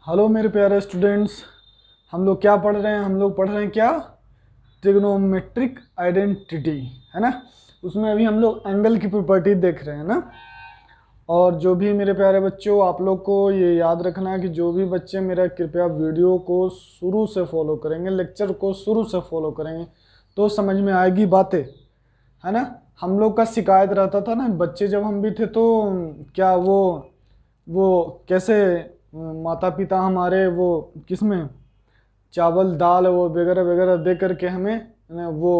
Hello मेरे प्यारे students. हम लोग क्या पढ़ रहे हैं? हम लोग पढ़ रहे हैं क्या? ट्रिग्नोमेट्रिक आइडेंटिटी, है ना। उसमें अभी हम लोग एंगल की प्रॉपर्टी देख रहे हैं ना। और जो भी मेरे प्यारे बच्चों, आप लोग को ये याद रखना है कि जो भी बच्चे मेरा कृपया वीडियो को शुरू से फॉलो करेंगे, लेक्चर को शुरू से फॉलो करेंगे तो समझ में आएगी बातें, है ना। हम लोग का शिकायत रहता था ना, बच्चे जब हम भी थे तो क्या वो कैसे माता पिता हमारे वो किसमें चावल दाल वो वगैरह वगैरह दे करके हमें वो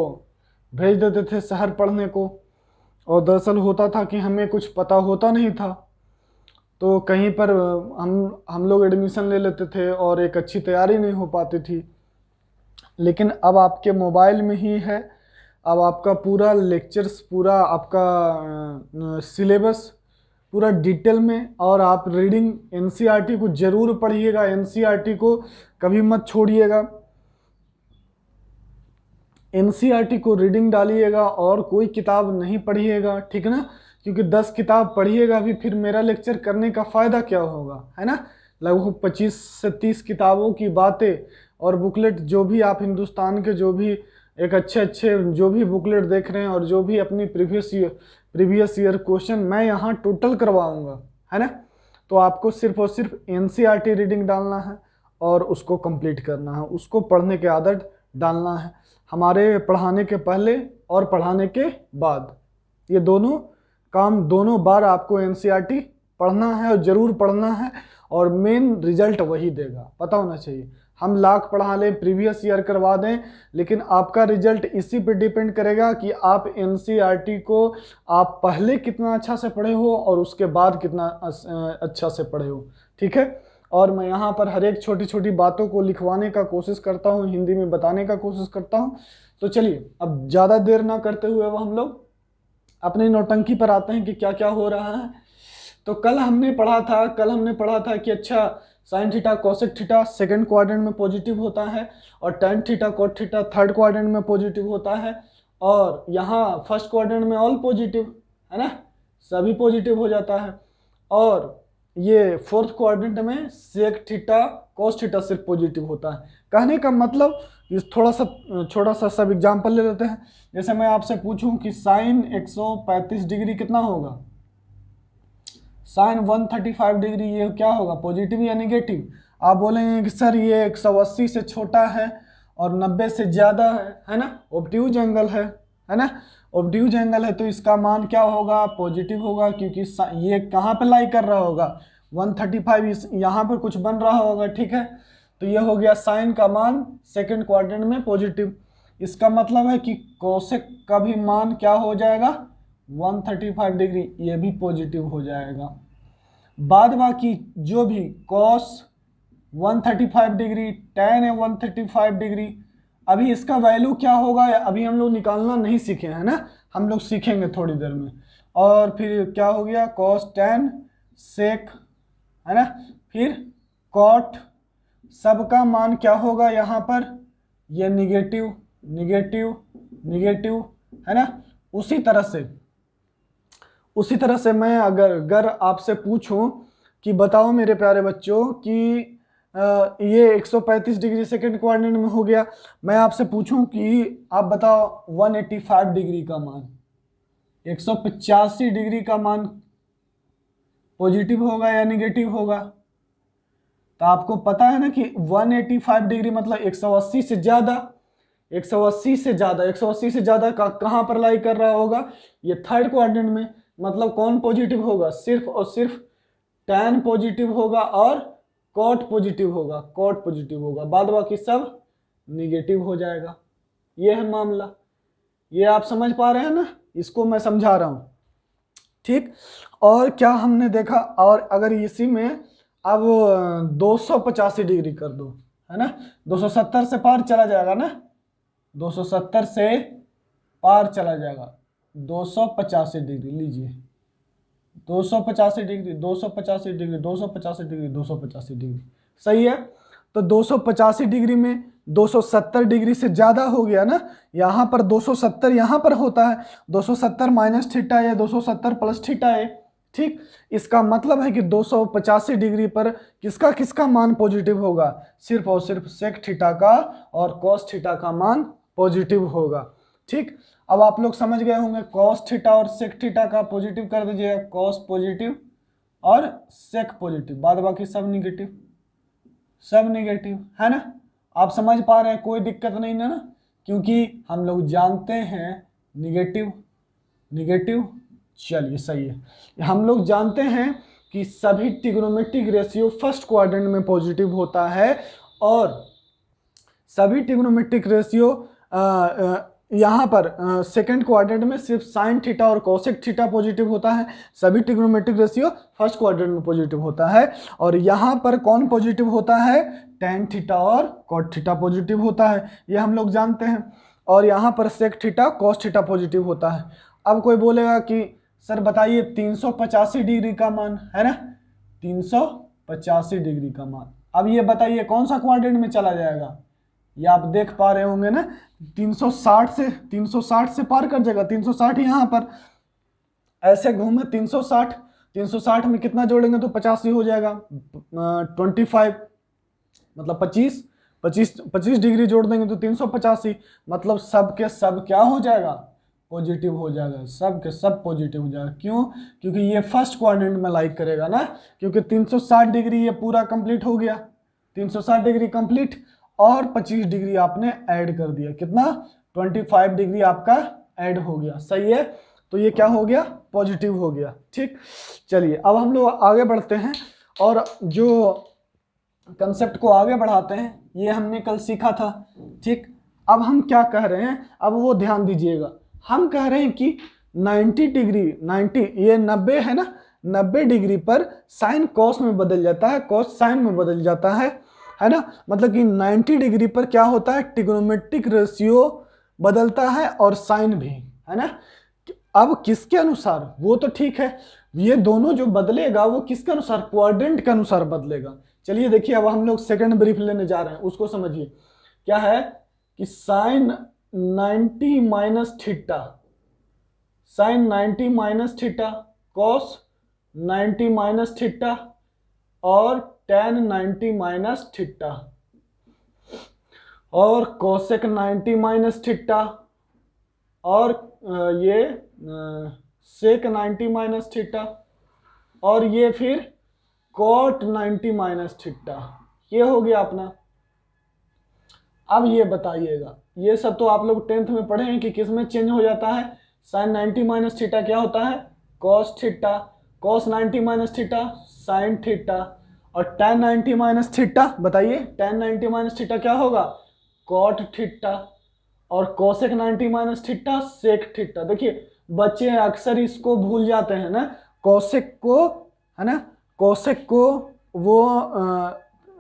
भेज देते थे शहर पढ़ने को। और दरअसल होता था कि हमें कुछ पता होता नहीं था, तो कहीं पर हम लोग एडमिशन ले लेते थे और एक अच्छी तैयारी नहीं हो पाती थी। लेकिन अब आपके मोबाइल में ही है, अब आपका पूरा लेक्चर्स, पूरा आपका सिलेबस पूरा डिटेल में। और आप रीडिंग एनसीईआरटी को ज़रूर पढ़िएगा, एनसीईआरटी को कभी मत छोड़िएगा। एनसीईआरटी को रीडिंग डालिएगा और कोई किताब नहीं पढ़िएगा, ठीक है ना। क्योंकि 10 किताब पढ़िएगा भी फिर मेरा लेक्चर करने का फ़ायदा क्या होगा, है ना। लगभग 25 से 30 किताबों की बातें और बुकलेट, जो भी आप हिंदुस्तान के जो भी एक अच्छे जो भी बुकलेट देख रहे हैं और जो भी अपनी प्रीवियस ईयर क्वेश्चन मैं यहाँ टोटल करवाऊँगा, है ना। तो आपको सिर्फ और सिर्फ एनसीईआरटी रीडिंग डालना है और उसको कंप्लीट करना है, उसको पढ़ने के आदत डालना है। हमारे पढ़ाने के पहले और पढ़ाने के बाद ये दोनों काम दोनों बार आपको एनसीईआरटी पढ़ना है और ज़रूर पढ़ना है। और मेन रिजल्ट वही देगा, पता होना चाहिए। हम लाख पढ़ा लें, प्रीवियस ईयर करवा दें, लेकिन आपका रिजल्ट इसी पे डिपेंड करेगा कि आप एनसीईआरटी को आप पहले कितना अच्छा से पढ़े हो और उसके बाद कितना अच्छा से पढ़े हो, ठीक है। और मैं यहाँ पर हर एक छोटी छोटी बातों को लिखवाने का कोशिश करता हूँ, हिंदी में बताने का कोशिश करता हूँ। तो चलिए अब ज़्यादा देर ना करते हुए अब हम लोग अपनी नौटंकी पर आते हैं कि क्या क्या हो रहा है। तो कल हमने पढ़ा था कि अच्छा sine theta cosec theta second quadrant में पॉजिटिव होता है और tan theta cot theta third quadrant में पॉजिटिव होता है। और यहाँ फर्स्ट क्वाड्रेंट में ऑल पॉजिटिव, है ना, सभी पॉजिटिव हो जाता है। और ये फोर्थ क्वाड्रेंट में सेक थीटा कोस थीटा सिर्फ पॉजिटिव होता है। कहने का मतलब इस थोड़ा सा छोटा सा सब एग्जाम्पल ले लेते हैं। जैसे मैं आपसे पूछूं कि साइन 135 डिग्री कितना होगा, साइन 135 डिग्री, ये क्या होगा, पॉजिटिव या निगेटिव? आप बोलेंगे कि सर ये 180 से छोटा है और 90 से ज़्यादा है ना, ऑब्ट्यूज एंगल है ना, ऑब्ट्यूज एंगल है तो इसका मान क्या होगा, पॉजिटिव होगा। क्योंकि ये कहाँ पे लाई कर रहा होगा, 135 यहाँ पर कुछ बन रहा होगा, ठीक है। तो ये हो गया साइन का मान सेकंड क्वाड्रेंट में पॉजिटिव। इसका मतलब है कि कोसेक का भी मान क्या हो जाएगा, 135 डिग्री, ये भी पॉजिटिव हो जाएगा। बाद बाकी जो भी कॉस 135 डिग्री, टेन है 135 डिग्री, अभी इसका वैल्यू क्या होगा अभी हम लोग निकालना नहीं सीखे हैं ना, हम लोग सीखेंगे थोड़ी देर में। और फिर क्या हो गया, कॉस टेन सेक, है ना, फिर कॉट, सबका मान क्या होगा यहाँ पर, ये निगेटिव निगेटिव निगेटिव, है ना। उसी तरह से मैं अगर आपसे पूछूं कि बताओ मेरे प्यारे बच्चों कि ये 135 डिग्री सेकंड क्वाड्रेंट में हो गया, मैं आपसे पूछूं कि आप बताओ 185 डिग्री का मान, 185 डिग्री का मान पॉजिटिव होगा या निगेटिव होगा? तो आपको पता है ना कि 185 डिग्री मतलब 180 से ज़्यादा, 180 से ज़्यादा, 180 से ज़्यादा का कहाँ पर लाई कर रहा होगा, ये थर्ड क्वाड्रेंट में। मतलब कौन पॉजिटिव होगा, सिर्फ और सिर्फ टैन पॉजिटिव होगा और कॉट पॉजिटिव होगा, बाद बाकी सब निगेटिव हो जाएगा। ये है मामला, ये आप समझ पा रहे हैं ना, इसको मैं समझा रहा हूँ, ठीक। और क्या हमने देखा, और अगर इसी में अब 285 डिग्री कर दो, है ना, 270 से पार चला जाएगा ना, 270 से पार चला जाएगा, 285 डिग्री लीजिए, 285 डिग्री 285 डिग्री 285 डिग्री 285 डिग्री, सही है। तो 285 डिग्री में 270 डिग्री से ज़्यादा हो गया ना, यहाँ पर 270 यहाँ पर होता है, 270 माइनस थीटा है, 270 प्लस थीटा है, ठीक, इसका मतलब है कि 285 डिग्री पर किसका किसका मान पॉजिटिव होगा, सिर्फ और सिर्फ सेक थीटा का और कॉस थीटा का मान पॉजिटिव होगा। ठीक, अब आप लोग समझ गए होंगे, कॉस थीटा और सेक थीटा का पॉजिटिव कर दीजिएगा, कॉस पॉजिटिव और सेक पॉजिटिव, बाद बाकी सब निगेटिव, सब निगेटिव है ना। आप समझ पा रहे हैं, कोई दिक्कत नहीं ना, क्योंकि हम लोग जानते हैं निगेटिव निगेटिव, चलिए सही है। हम लोग जानते हैं कि सभी ट्रिग्नोमेट्रिक रेशियो फर्स्ट क्वाड्रेंट में पॉजिटिव होता है और सभी ट्रिग्नोमेट्रिक रेशियो यहाँ पर सेकंड क्वाड्रेंट में सिर्फ साइन थीटा और कोसेक थीटा पॉजिटिव होता है। सभी ट्रिग्नोमेट्रिक रेशियो फर्स्ट क्वाड्रेंट में पॉजिटिव होता है और यहाँ पर कौन पॉजिटिव होता है, टेन थीटा और कॉट थीटा पॉजिटिव होता है, ये हम लोग जानते हैं। और यहाँ पर sec theta cos theta positive होता है। अब कोई बोलेगा कि सर बताइए 385 डिग्री का मान है ना, 385 डिग्री का मान, अब ये बताइए कौन सा क्वाड्रेंट में चला जाएगा, ये आप देख पा रहे होंगे ना, 360 से पार कर जाएगा, 360 यहाँ पर ऐसे घूमे 360 में कितना जोड़ेंगे तो 85 हो जाएगा, 25 मतलब 25 डिग्री जोड़ देंगे तो 385, मतलब सब के सब क्या हो जाएगा, पॉजिटिव हो जाएगा, सब के सब पॉजिटिव हो जाएगा। क्यों, क्योंकि ये फर्स्ट क्वाड्रेंट में लाइक करेगा ना, क्योंकि 360 डिग्री ये पूरा कंप्लीट हो गया, 360 डिग्री कंप्लीट और 25 डिग्री आपने ऐड कर दिया, कितना 25 डिग्री आपका ऐड हो गया, सही है। तो ये क्या हो गया, पॉजिटिव हो गया। ठीक, चलिए अब हम लोग आगे बढ़ते हैं और जो कंसेप्ट को आगे बढ़ाते हैं, ये हमने कल सीखा था। ठीक, अब हम क्या कह रहे हैं, अब वो ध्यान दीजिएगा, हम कह रहे हैं कि 90 डिग्री 90 ये 90 है ना, 90 डिग्री पर साइन कॉस में बदल जाता है, कॉस साइन में बदल जाता है ना, मतलब कि 90 डिग्री पर क्या होता है, ट्रिग्नोमेट्रिक रेशियो बदलता है और साइन भी, है ना। अब किसके अनुसार, वो तो ठीक है, ये दोनों जो बदलेगा वो किसके अनुसार, क्वाड्रेंट के अनुसार बदलेगा। चलिए देखिए, अब हम लोग सेकंड ब्रीफ लेने जा रहे हैं, उसको समझिए। क्या है कि sine 90 minus theta, sine 90 minus theta, cos 90 minus theta और tan 90 माइनस थीटा और कोसेक 90 माइनस थीटा और ये सेक 90 माइनस थीटा और ये फिर कॉट 90 माइनस थीटा, ये हो गया अपना। अब ये बताइएगा, ये सब तो आप लोग 10th में पढ़े हैं कि किस में चेंज हो जाता है, साइन 90 माइनस थीटा क्या होता है, cos theta, cos 90 minus theta sine theta और tan 90 माइनस थीटा, बताइए tan 90 माइनस थीटा क्या होगा, कॉट थीटा और cosec 90 minus theta sec theta. देखिए बच्चे अक्सर इसको भूल जाते हैं ना, कोसेक को, है ना, कोसेक को वो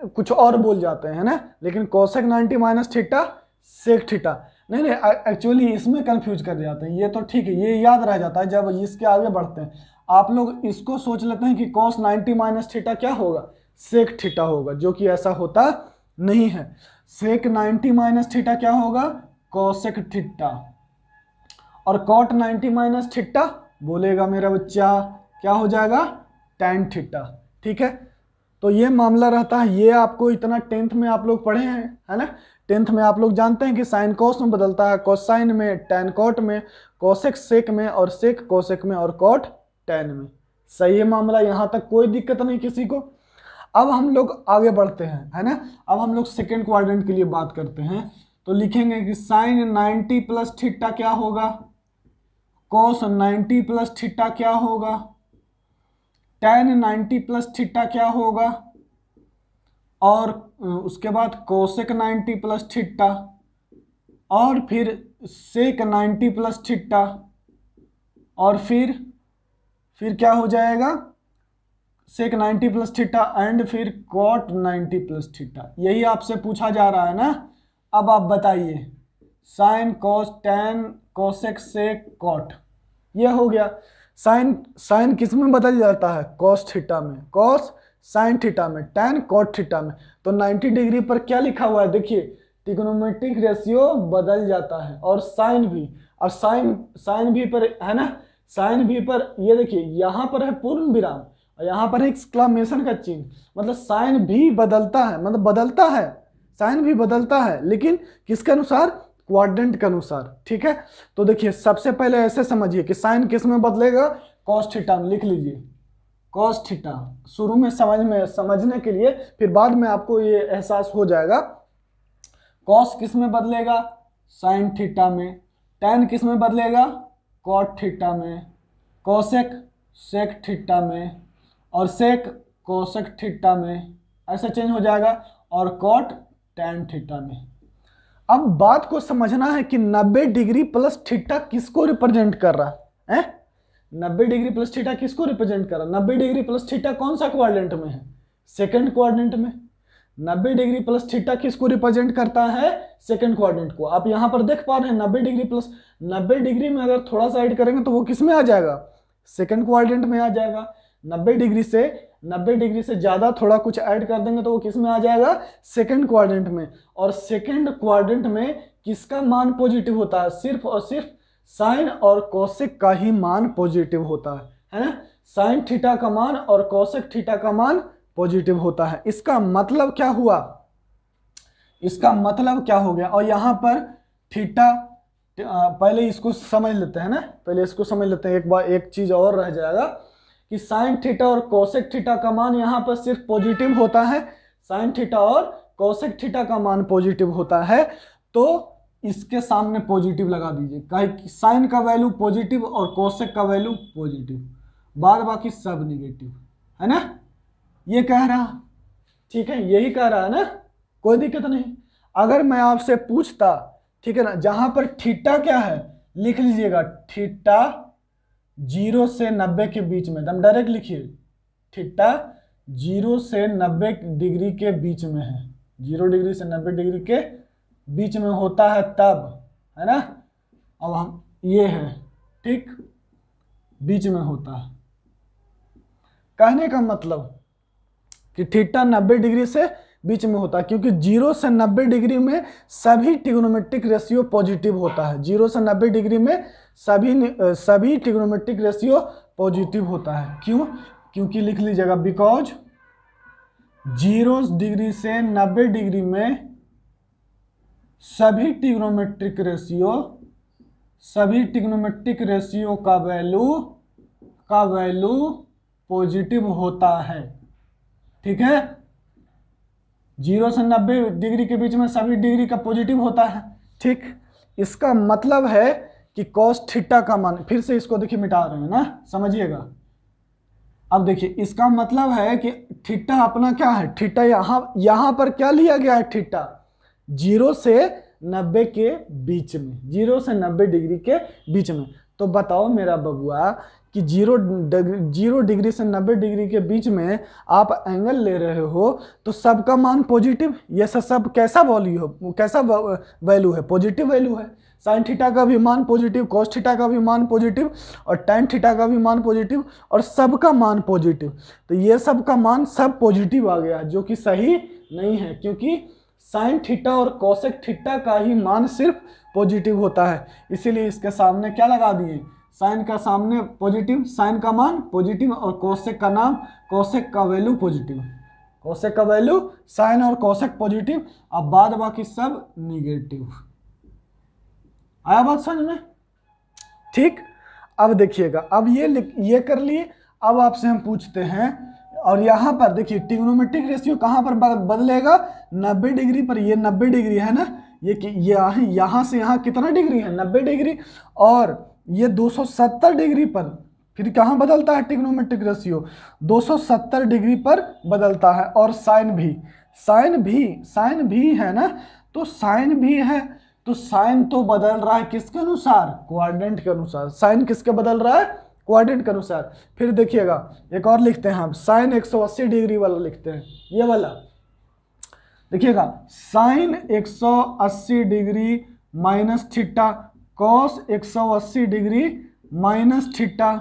कुछ और बोल जाते हैं ना, लेकिन cosec 90 minus theta sec theta नहीं, एक्चुअली इसमें कंफ्यूज कर जाते हैं। ये तो ठीक है, ये याद रह जाता है जब इसके आगे बढ़ते हैं। आप लोग इसको सोच लेते हैं कि कॉस 90 माइनस थीटा क्या होगा, सेक थीटा होगा, जो कि ऐसा होता नहीं है। सेक 90 माइनस थीटा क्या होगा, कोसेक थीटा और कॉट 90 माइनस थीटा बोलेगा मेरा बच्चा क्या हो जाएगा, टैन थीटा। ठीक है, तो ये मामला रहता है। ये आपको इतना 10th में आप लोग पढ़े हैं, है ना, 10th में आप लोग जानते हैं कि साइन कॉस में बदलता है, कोसाइन में, टैन कॉट में, कोसेक सेक में और सेक कोसेक में और कॉट टैन में। सही है मामला, यहाँ तक कोई दिक्कत नहीं किसी को। अब हम लोग आगे बढ़ते हैं, है ना, अब हम लोग सेकेंड क्वाड्रेंट के लिए बात करते हैं। तो लिखेंगे कि साइन 90 प्लस थीटा क्या होगा, कॉस 90 प्लस थीटा क्या होगा, tan 90 प्लस थीटा क्या होगा और उसके बाद कोसेक 90 प्लस थीटा और फिर सेक 90 प्लस थीटा और फिर क्या हो जाएगा, सेक 90 प्लस थीटा एंड फिर कॉट 90 प्लस थीटा। यही आपसे पूछा जा रहा है ना। अब आप बताइए, sine cos tan cosec sec cot, ये हो गया। साइन किस में बदल जाता है, कॉस थीटा में, कॉस साइन थीटा में, टैन कॉट थीटा में। तो 90 डिग्री पर क्या लिखा हुआ है, देखिए ट्रिग्नोमेट्रिक रेशियो बदल जाता है और साइन भी, और साइन भी पर, है ना, साइन भी पर ये देखिए यहाँ पर है पूर्ण विराम और यहाँ पर है एक्सक्लामेशन का चिन्ह, मतलब साइन भी बदलता है, मतलब बदलता है, साइन भी बदलता है, लेकिन किसके अनुसार? क्वाड्रेंट के अनुसार। ठीक है, तो देखिए सबसे पहले ऐसे समझिए कि साइन किस में बदलेगा? कॉस थीटा में। लिख लीजिए कॉस थीटा, शुरू में समझने के लिए, फिर बाद में आपको ये एहसास हो जाएगा। कॉस किस में बदलेगा? साइन थीटा में। टैन किस में बदलेगा? कॉट थीटा में। कोसेक सेक थीटा में, और सेक कोसेक थीटा में, ऐसा चेंज हो जाएगा। और कॉट टैन थीटा में। अब बात को समझना है कि 90 डिग्री प्लस थीटा किसको रिप्रेजेंट कर रहा है? 90 डिग्री प्लस थीटा किसको रिप्रेजेंट कर रहा है? 90 डिग्री प्लस थीटा कौन सा क्वाड्रेंट में है? सेकंड क्वाड्रेंट में। 90 डिग्री प्लस थीटा किसको रिप्रेजेंट करता है? सेकंड क्वाड्रेंट को। आप यहां पर देख पा रहे हैं 90 डिग्री प्लस, 90 डिग्री में अगर थोड़ा सा ऐड करेंगे तो वो किस में आ जाएगा? सेकंड क्वाड्रेंट में आ जाएगा। 90 डिग्री से ज्यादा थोड़ा कुछ ऐड कर देंगे तो वो किस में आ जाएगा? सेकंड क्वाड्रेंट में। और सेकंड क्वाड्रेंट में किसका मान पॉजिटिव होता है? सिर्फ और सिर्फ साइन और कोसेक का ही मान पॉजिटिव होता है ना? साइन थीटा का मान और कोसेक थीटा का मान पॉजिटिव होता है। इसका मतलब क्या हुआ? इसका मतलब क्या हो गया? और यहां पर थीटा, पहले इसको समझ लेते हैं ना, पहले इसको समझ लेते हैं। एक बार एक चीज और रह जाएगा कि साइन थीटा और कोसेक थीटा का मान यहां पर सिर्फ पॉजिटिव होता है। साइन थीटा और कोसेक थीटा का मान पॉजिटिव होता है, तो इसके सामने पॉजिटिव लगा दीजिए। कहीं साइन का वैल्यू पॉजिटिव और कोसेक का वैल्यू पॉजिटिव, बाद बाकी सब निगेटिव, है ना? ये कह रहा, ठीक है, यही कह रहा है ना, कोई दिक्कत नहीं। अगर मैं आपसे पूछता, ठीक है ना, जहां पर थीटा क्या है, लिख लीजिएगा थीटा 0 से 90 के बीच में, एकदम डायरेक्ट लिखिए, थीटा 0 से 90 डिग्री के बीच में है, 0 डिग्री से 90 डिग्री के बीच में होता है तब, है ना? अब हम ये है, ठीक, बीच में होता है। कहने का मतलब कि थीटा 90 डिग्री से बीच में होता है, क्योंकि 0 से 90 डिग्री में सभी ट्रिग्नोमेट्रिक रेशियो पॉजिटिव होता है। 0 से 90 डिग्री में सभी ट्रिग्नोमेट्रिक रेशियो पॉजिटिव होता है। क्यों? क्योंकि लिख लीजिएगा बिकॉज 0 डिग्री से 90 डिग्री में सभी ट्रिग्नोमेट्रिक रेशियो का वैल्यू पॉजिटिव होता है। ठीक है, 0 से 90 डिग्री के बीच में सभी डिग्री का पॉजिटिव होता है। ठीक, इसका मतलब है कि कॉस थीटा का मान, फिर से इसको देखिए मिटा रहे हैं ना, समझिएगा। अब देखिए इसका मतलब है कि थीटा अपना क्या है? थीटा यहां पर क्या लिया गया है? थीटा 0 से 90 के बीच में, 0 से 90 डिग्री के बीच में। तो बताओ मेरा बबुआ कि 0 डिग्री से 90 डिग्री के बीच में आप एंगल ले रहे हो, तो सबका मान पॉजिटिव, ये सब कैसा वैल्यू है? पॉजिटिव वैल्यू है। साइन थीटा का भी मान पॉजिटिव, कॉस थीटा का भी मान पॉजिटिव, और टैन थीटा का भी मान पॉजिटिव, और सबका मान पॉजिटिव। तो ये सब का मान सब पॉजिटिव आ गया, जो कि सही नहीं है, क्योंकि साइन थीटा और कोसेक थीटा का ही मान सिर्फ पॉजिटिव होता है। इसीलिए इसके सामने क्या लगा दिए? साइन का सामने पॉजिटिव, साइन का मान पॉजिटिव, और कोसेक का नाम, कोसेक का वैल्यू पॉजिटिव, कोसेक का वैल्यू, साइन और कोसेक पॉजिटिव, अब बाद बाकी सब निगेटिव। आया बात समझ में? ठीक, अब देखिएगा, अब ये कर लिए। अब आपसे हम पूछते हैं, और यहाँ पर देखिए ट्रिग्नोमेट्रिक रेशियो कहाँ पर बदलेगा? 90 डिग्री पर। ये 90 डिग्री है ना, ये यहाँ से यहाँ कितना डिग्री है? 90 डिग्री। और ये 270 डिग्री पर फिर कहाँ बदलता है ट्रिग्नोमेट्रिक रेशियो? 270 डिग्री पर बदलता है। और साइन भी है ना, तो साइन भी है, तो साइन तो बदल रहा है किसके अनुसार? क्वाड्रेंट के अनुसार। साइन किसके बदल रहा है? क्वाड्रेंट के अनुसार। फिर देखिएगा एक और लिखते हैं हम, साइन 180 डिग्री वाला लिखते हैं, ये वाला देखिएगा, sine 180 degree minus theta, cos 180 degree minus theta,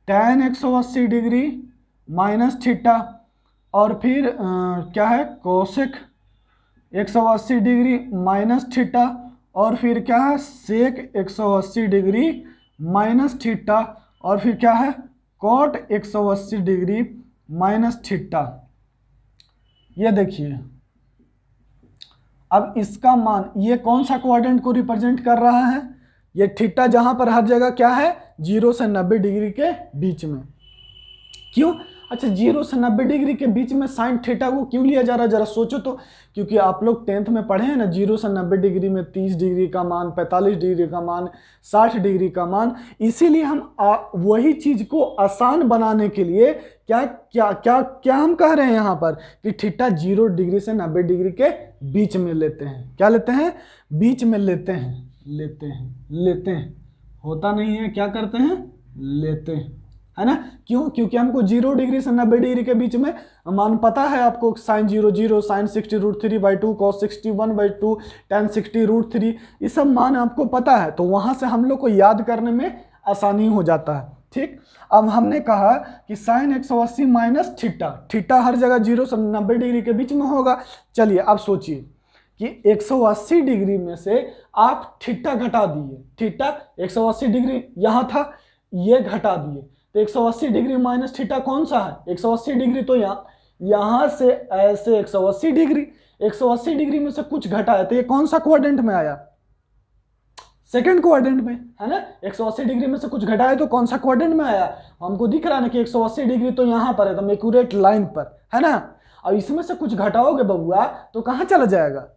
tan 180 degree minus theta, और फिर क्या है? कोसेक 180 डिग्री माइनस थीटा, और फिर क्या है? सेक 180 डिग्री माइनस थीटा, और फिर क्या है कॉट 180 डिग्री माइनस थीटा। ये देखिए अब इसका मान ये कौन सा क्वाड्रेंट को रिप्रेजेंट कर रहा है, ये थीटा जहां पर हर जगह क्या है 0 से 90 डिग्री के बीच में। क्यों? अच्छा 0 से 90 डिग्री के बीच में साइन थीटा को क्यों लिया जा रहा है, जरा सोचो तो। क्योंकि आप लोग 10th में पढ़े हैं ना 0 से 90 डिग्री में 30 डिग्री का मान, 45 डिग्री का मान, 60 डिग्री का मान। इसीलिए हम वही चीज को आसान बनाने के लिए क्या क्या क्या क्या हम कह रहे हैं यहाँ पर कि थीटा 0 डिग्री से 90 डिग्री के बीच में लेते हैं। क्या लेते हैं? बीच में लेते हैं। होता नहीं है, क्या करते हैं? लेते हैं, है ना। क्यों? क्योंकि हमको 0 डिग्री से 90 डिग्री के बीच में मान पता है आपको, साइन 0 0, साइन 60√3/2, कॉस 61/2, tan 60√3, ये सब मान आपको पता है, तो वहां से हम लोग को याद करने में आसानी हो जाता है। ठीक, अब हमने कहा कि साइन 180 माइनस थीटा हर जगह 0 से 90 डिग्री के बीच में होगा। चलिए अब सोचिए कि 180 डिग्री में से आप थीटा घटा दिए, थीटा 180 डिग्री यहां था, ये घटा दिए, तो 180 डिग्री माइनस थीटा कौन सा है? 180 डिग्री तो यहां से ऐसे 180 डिग्री, 180 डिग्री में से कुछ घटाया तो ये कौन सा क्वाड्रेंट में आया? सेकंड क्वाड्रेंट में, है ना। 180 डिग्री में से कुछ घटाया तो कौन सा क्वाड्रेंट में आया? हमको दिख रहा है ना कि 180 डिग्री तो यहां पर है, एकदम एक्यूरेट लाइन पर, है ना। और इसमें से कुछ घटाओगे बबुआ तो कहां चला जाएगा?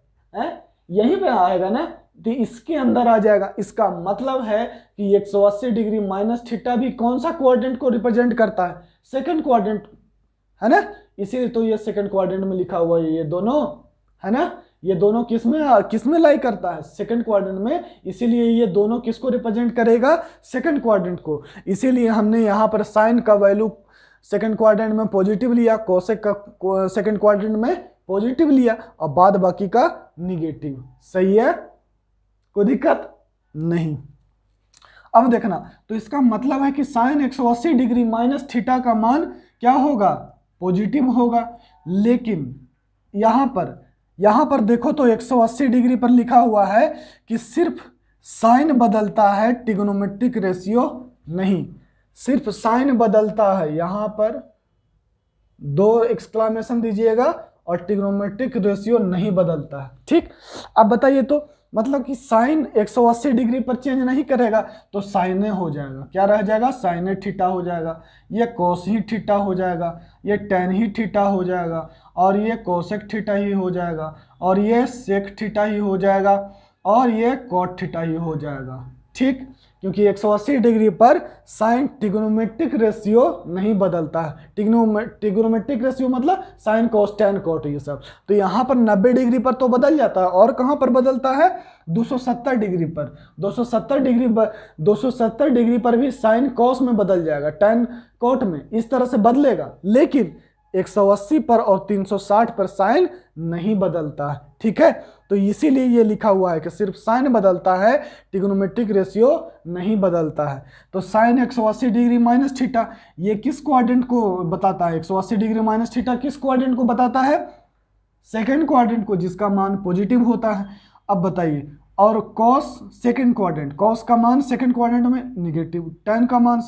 यहीं पे आएगा ना, तो इसके अंदर आ जाएगा। इसका मतलब है कि 180 डिग्री माइनस थीटा भी कौन सा क्वाड्रेंट को रिप्रेजेंट करता है? सेकंड क्वाड्रेंट, है ना। इसीलिए तो ये सेकंड क्वाड्रेंट में लिखा हुआ है, ये दोनों, है ना। ये दोनों किसमें लाई करता है? सेकंड क्वाड्रेंट में। इसीलिए ये दोनों किसको रिप्रेजेंट करेगा? सेकंड क्वाड्रेंट को। इसीलिए हमने यहाँ पर साइन का वैल्यू सेकंड क्वाड्रेंट में पॉजिटिव लिया, कोसेक का सेकंड क्वाड्रेंट में पॉजिटिव लिया, और बाद बाकी का निगेटिव। सही है, कोई दिक्कत नहीं। अब देखना, तो इसका मतलब है कि साइन 180 डिग्री माइनस थीटा का मान क्या होगा? पॉजिटिव होगा। लेकिन यहां पर देखो तो 180 डिग्री पर लिखा हुआ है कि सिर्फ साइन बदलता है, ट्रिग्नोमेट्रिक रेशियो नहीं। सिर्फ साइन बदलता है, यहां पर 2 एक्सक्लेमेशन दीजिएगा, और ट्रिग्नोमेट्रिक रेशियो नहीं बदलता है। ठीक, अब बताइए तो मतलब कि साइन 180 डिग्री पर चेंज नहीं करेगा तो साइने हो जाएगा। क्या रह जाएगा? साइने थीटा हो जाएगा, ये कोस ही थीटा हो जाएगा, ये टेन ही थीटा हो जाएगा, और ये कोसेक थीटा ही हो जाएगा, और ये सेक थीटा ही हो जाएगा, और ये कॉट थीटा ही हो जाएगा। ठीक, क्योंकि 180 डिग्री पर साइन ट्रिग्नोमेट्रिक रेशियो नहीं बदलता है। ट्रिग्नोमेट्रिक रेशियो मतलब साइन कोस टेन कॉट ये सब। तो यहाँ पर 90 डिग्री पर तो बदल जाता है, और कहाँ पर बदलता है? 270 डिग्री पर। 270 डिग्री पर भी साइन कॉस में बदल जाएगा, टेन कॉट में, इस तरह से बदलेगा। लेकिन 180 पर और 360 पर साइन नहीं बदलता है। ठीक है, तो इसीलिए ये लिखा हुआ है कि सिर्फ साइन बदलता है, ट्रिग्नोमेट्रिक रेशियो नहीं बदलता है। तो साइन 180 डिग्री माइनस थीटा ये किस क्वाड्रेंट को बताता है? 180 डिग्री माइनस थीटा किस क्वाड्रेंट को बताता है? सेकंड क्वाड्रेंट को, जिसका मान पॉजिटिव होता है। अब बताइए, और कॉस सेकंड क्वाड्रेंट, कॉस का मान सेकंड क्वाड्रेंट में निगेटिव, टेन का मान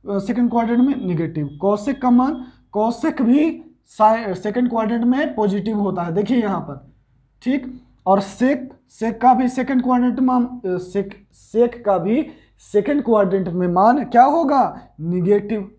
सेकंड क्वाड्रेंट में निगेटिव, कॉसेक का मान, कॉसेक भी सेकंड क्वाड्रेंट में पॉजिटिव होता है, देखिए यहाँ पर। ठीक, और सेक का भी सेकंड क्वाड्रेंट में सेक का भी सेकंड क्वाड्रेंट में मान क्या होगा? निगेटिव।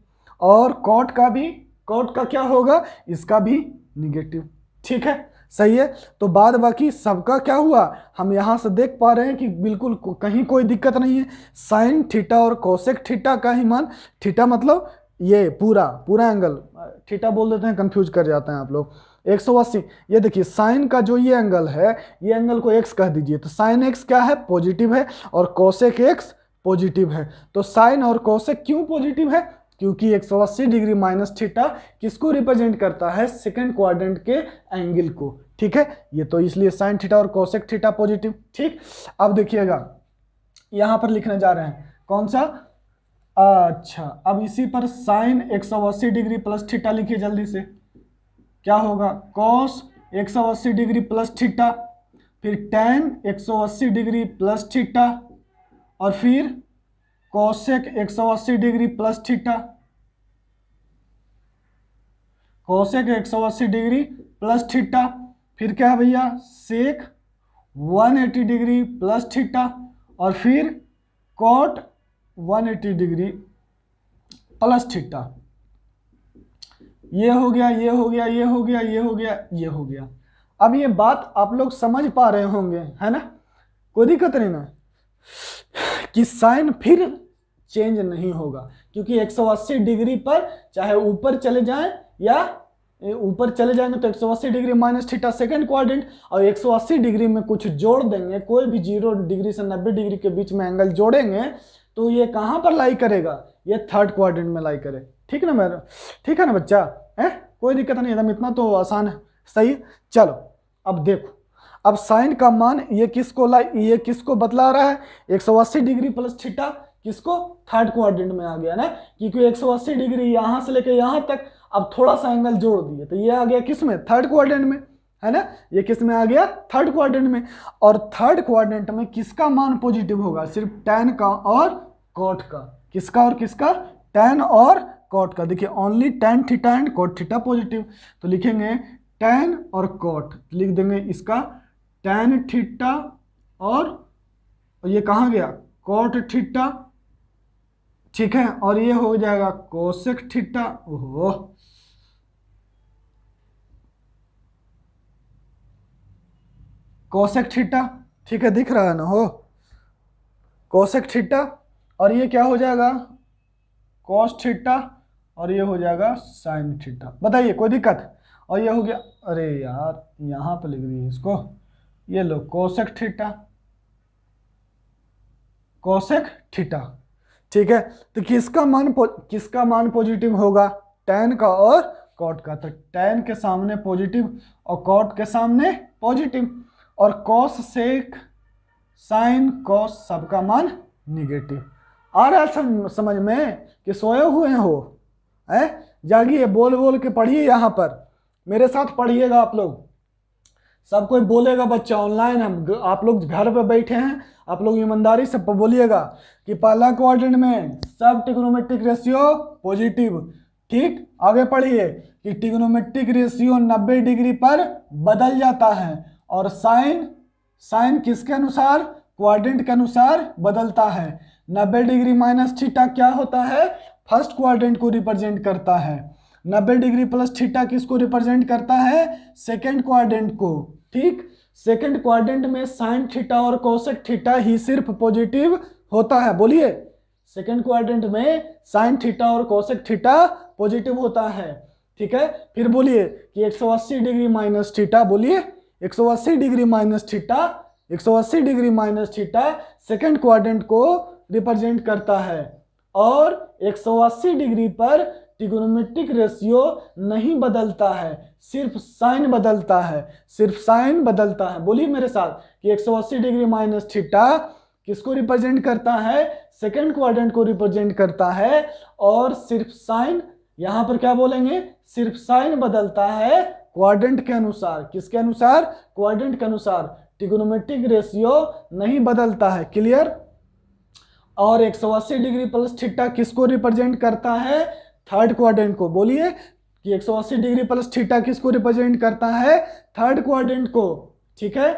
और कॉट का क्या होगा? इसका भी निगेटिव। ठीक है, सही है। तो बाद बाकी सबका क्या हुआ, हम यहाँ से देख पा रहे हैं कि बिल्कुल कहीं कोई दिक्कत नहीं है। साइन थीटा और कोसेक थीटा का ही मान, थीटा मतलब ये पूरा एंगल, थीटा बोल देते हैं, कंफ्यूज कर जाते हैं आप लोग। 180, ये देखिए साइन का जो ये एंगल है, ये एंगल को x कह दीजिए, तो साइन x क्या है? पॉजिटिव है, और कोसेक x पॉजिटिव है। तो साइन और कोसेक क्यों पॉजिटिव है? क्योंकि 180 डिग्री माइनस थीटा किसको रिप्रेजेंट करता है? सेकंड क्वाड्रेंट के एंगल को। ठीक है, ये तो इसलिए साइन थीटा और कोसेक थीटा पॉजिटिव। ठीक, अब देखिएगा यहां पर लिखने जा रहे हैं कौन सा? अच्छा, अब इसी पर साइन 180 डिग्री प्लस थीटा लिखिए जल्दी से। क्या होगा? कॉस 180 डिग्री प्लस थीटा, फिर टेन 180 डिग्री प्लस थीटा, और फिर cosec 180 degree plus theta, cosec 180 degree plus theta, फिर क्या है भैया सेक 180 डिग्री प्लस थीटा, और फिर कॉट 180 डिग्री प्लस थीटा। ये हो गया, ये हो गया, ये हो गया, ये हो गया, ये हो गया। अब ये बात आप लोग समझ पा रहे होंगे, है ना, कोई दिक्कत नहीं ना, कि साइन फिर चेंज नहीं होगा, क्योंकि 180 डिग्री पर चाहे ऊपर चले जाएं या ऊपर चले जाएंगे तो 180 degree minus theta second quadrant, और 180 डिग्री में कुछ जोड़ देंगे, कोई भी 0 डिग्री से 90 डिग्री के बीच में एंगल जोड़ेंगे तो ये कहाँ पर लाई करेगा, ये थर्ड क्वाड्रेंट में लाई करे। ठीक ना मेरा, ठीक है ना बच्चा, है कोई दिक्कत नहीं, एकदम इतना तो आसान है। सही, चलो अब देखो, अब साइन का मान ये किसको बतला रहा है, 180 डिग्री प्लस थीटा किसको, थर्ड क्वाड्रेंट में आ गया ना, क्योंकि 180 डिग्री यहां से लेकर यहां तक अब थोड़ा सा एंगल जोड़ दिए तो ये आ गया किस में, थर्ड क्वाड्रेंट में, है ना, ये किस में आ गया, थर्ड क्वाड्रेंट में। और थर्ड क्वाड्रेंट में किसका मान पॉजिटिव होगा, सिर्फ tan का और cot का, किसका और किसका, tan और cot का। देखिए only tan theta and cot theta positive, तो लिखेंगे tan और cot, लिख देंगे इसका tan थीटा और ये कहाँ गया cot थीटा, ठीक है, और ये हो जाएगा कोसेक थीटा, ओहो कोसेक थीटा, ठीक है, दिख रहा है ना, हो कोसेक थीटा, और ये क्या हो जाएगा कॉस थीटा, और ये हो जाएगा साइन थीटा। बताइए कोई दिक्कत, और ये हो गया, अरे यार यहाँ पे लिख दिए इसको, ये लो कोसेक थीटा, कोसेक थीटा, ठीक है। तो किसका मान पॉजिटिव होगा, tan का और cot का, तो tan के सामने पॉजिटिव और cot के सामने पॉजिटिव, और cos सेक साइन cos सबका मान निगेटिव। आ रहा है समझ में कि सोए हुए हो, है जागिए, बोल बोल के पढ़िए, यहाँ पर मेरे साथ पढ़िएगा आप लोग, सब कोई बोलेगा बच्चा ऑनलाइन, हम आप लोग घर पे बैठे हैं, आप लोग ईमानदारी से बोलिएगा कि पहला क्वाड्रेंट में सब ट्रिग्नोमेट्रिक रेशियो पॉजिटिव। ठीक, आगे पढ़िए कि ट्रिग्नोमेट्रिक रेशियो 90 डिग्री पर बदल जाता है, और साइन किसके अनुसार, क्वाड्रेंट के अनुसार बदलता है। 90 डिग्री माइनस थीटा क्या होता है, फर्स्ट क्वाड्रेंट को रिप्रेजेंट करता है। 90 डिग्री प्लस थीटा किसको रिप्रेजेंट करता है, सेकेंड क्वाड्रेंट को। ठीक, सेकेंड क्वाड्रेंट में साइन थीटा और कोसेक थीटा ही सिर्फ पॉजिटिव होता है, बोलिए, सेकेंड क्वाड्रेंट में साइन थीटा और कोसेक थीटा पॉजिटिव होता है। ठीक है, फिर बोलिए कि 180 डिग्री माइनस थीटा, बोलिए 180 degree minus theta, 180 degree minus theta second quadrant को रिप्रेजेंट करता है, और 180 डिग्री पर ट्रिग्नोमेट्रिक रेशियो नहीं बदलता है, सिर्फ साइन बदलता है, सिर्फ साइन बदलता है। बोलिए मेरे साथ कि 180 डिग्री माइनस थीटा किसको रिप्रेजेंट करता है, सेकेंड क्वाड्रेंट को रिप्रेजेंट करता है, और सिर्फ साइन, यहां पर क्या बोलेंगे, सिर्फ साइन बदलता है क्वाड्रेंट के अनुसार, किसके अनुसार, क्वाड्रेंट के अनुसार, ट्रिग्नोमेट्रिक रेशियो नहीं बदलता है। क्लियर, और 180 डिग्री प्लस थीटा किसको रिप्रेजेंट करता है, थर्ड क्वाड्रेंट को। बोलिए कि 180 डिग्री प्लस थीटा किसको रिप्रेजेंट करता है, थर्ड क्वाड्रेंट को। ठीक है,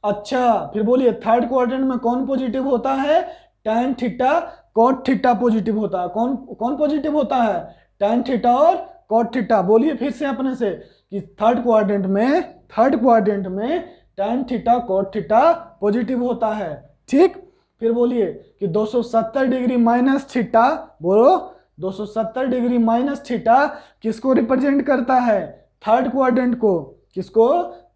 अच्छा फिर बोलिए थर्ड क्वाड्रेंट में कौन पॉजिटिव होता है, tan theta cot theta positive होता है। कौन कौन पॉजिटिव होता है, tan थीटा और cot थीटा। बोलिए फिर से अपने से कि थर्ड क्वाड्रेंट में tan theta cot theta positive होता है। ठीक, फिर बोलिए कि 270 डिग्री माइनस थीटा, बोलो 270 डिग्री माइनस थीटा किसको रिप्रेजेंट करता है, थर्ड क्वाड्रेंट को। किसको,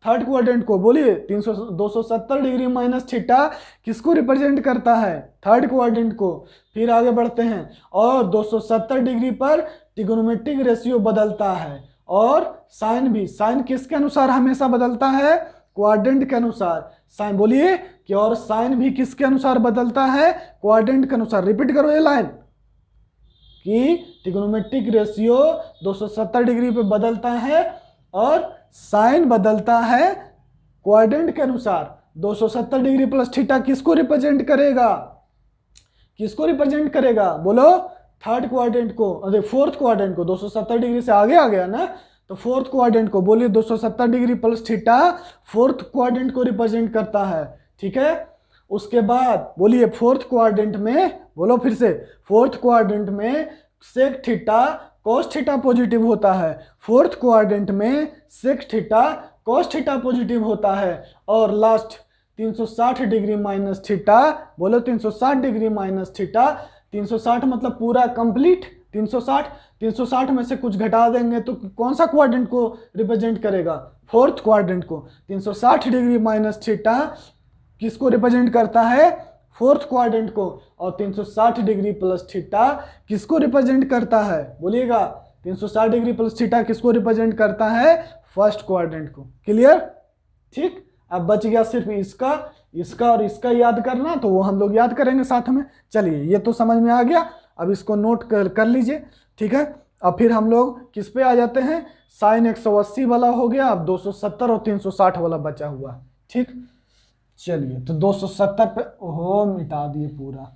थर्ड क्वाड्रेंट को। बोलिए 270 डिग्री माइनस थीटा किसको रिप्रेजेंट करता है, थर्ड क्वाड्रेंट को। फिर आगे बढ़ते हैं, और 270 डिग्री पर ट्रिग्नोमेट्रिक रेशियो बदलता है, और साइन भी, साइन किसके अनुसार हमेशा बदलता है, क्वाड्रेंट के अनुसार। साइन बोलिए कि, और साइन भी किसके अनुसार बदलता है, क्वाड्रेंट के अनुसार। रिपीट करो ये लाइन कि ट्रिग्नोमेट्रिक रेशियो 270 डिग्री पे बदलता है, और साइन बदलता है क्वाड्रेंट के अनुसार। 270 डिग्री प्लस थीटा किसको रिप्रेजेंट करेगा, किसको रिप्रेजेंट करेगा बोलो, थर्ड क्वाड्रेंट को, अरे फोर्थ क्वाड्रेंट को। 270 डिग्री से आगे आ गया ना, तो फोर्थ क्वाड्रेंट को बोलिए 270 degree plus theta fourth quadrant को रिप्रेजेंट करता है, ठीक है। उसके बाद बोलिए फोर्थ क्वाड्रेंट में, बोलो फिर से, फोर्थ क्वाड्रेंट में sec theta cos theta positive होता है, फोर्थ क्वाड्रेंट में sec theta cos theta positive होता है। और लास्ट 360 डिग्री माइनस थीटा, बोलो 360 डिग्री माइनस थीटा, 360 मतलब पूरा कंप्लीट 360, 360 में से कुछ घटा देंगे तो कौन सा क्वाड्रेंट को रिप्रेजेंट करेगा, फोर्थ क्वाड्रेंट को। 360 डिग्री माइनस थीटा किसको रिप्रेजेंट करता है, फोर्थ क्वाड्रेंट को। और 360 डिग्री प्लस थीटा किसको रिप्रेजेंट करता है, बोलिएगा 360 डिग्री प्लस थीटा किसको रिप्रेजेंट करता है, फर्स्ट क्वाड्रेंट को। क्लियर, ठीक। अब बच गया सिर्फ इसका और इसका याद करना, तो वो हम लोग याद करेंगे साथ में। चलिए ये तो समझ में आ गया, अब इसको नोट कर लीजिए, ठीक है। अब फिर हम लोग किस पे आ जाते हैं, साइन 180 वाला हो गया, अब 270 और 360 वाला बचा हुआ, ठीक। चलिए तो 270 पे, ओहो मिटा दिए पूरा,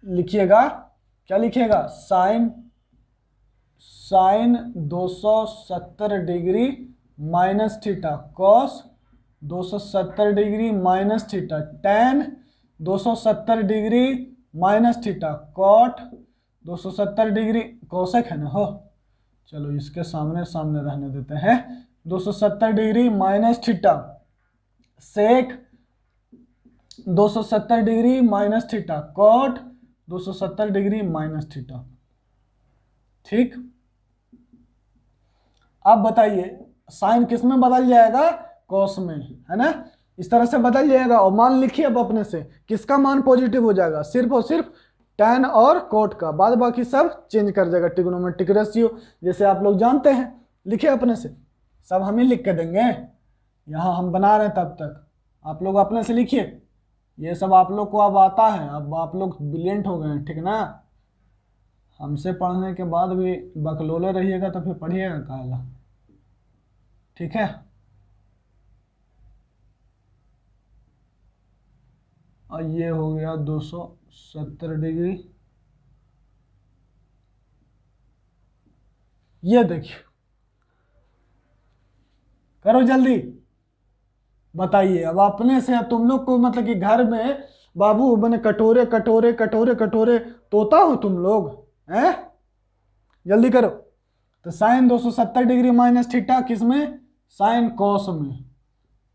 लिखिएगा, क्या लिखिएगा, sine 270 degree minus theta cos 270 degree minus theta tan 270 degree minus theta cot 270 degree, cosec है ना हो, चलो इसके सामने सामने रहने देते हैं, 270 degree minus theta sec 270 degree minus theta cot 270 degree minus theta, ठीक। अब बताइए साइन किस में बदल जाएगा, कॉस में, है ना, इस तरह से बदल जाएगा। और मान लिखिए अब अपने से किसका मान पॉजिटिव हो जाएगा, सिर्फ और सिर्फ tan और cot का, बाद बाकी सब चेंज कर जाएगा, ट्रिग्नोमेट्रिक रेशियो जैसे आप लोग जानते हैं। लिखिए अपने से, सब हम ही लिख के देंगे, यहाँ हम बना रहे हैं, तब तक आप लोग अपने से लिखिए, ये सब आप लोग को अब आता है, अब आप लोग ब्रिलियंट हो गए हैं, ठीक ना। हमसे पढ़ने के बाद भी बकलोले रहिएगा तो फिर पढ़िएगा काला, ठीक है। और ये हो गया 270 डिग्री, ये देखिए, करो जल्दी बताइए। अब अपने से तुम लोग को मतलब कि घर में बाबू बने कटोरे कटोरे कटोरे कटोरे तोता हो तुम लोग, हैं, जल्दी करो। तो साइन 270 डिग्री माइनस थीटा किस में, साइन कॉस में,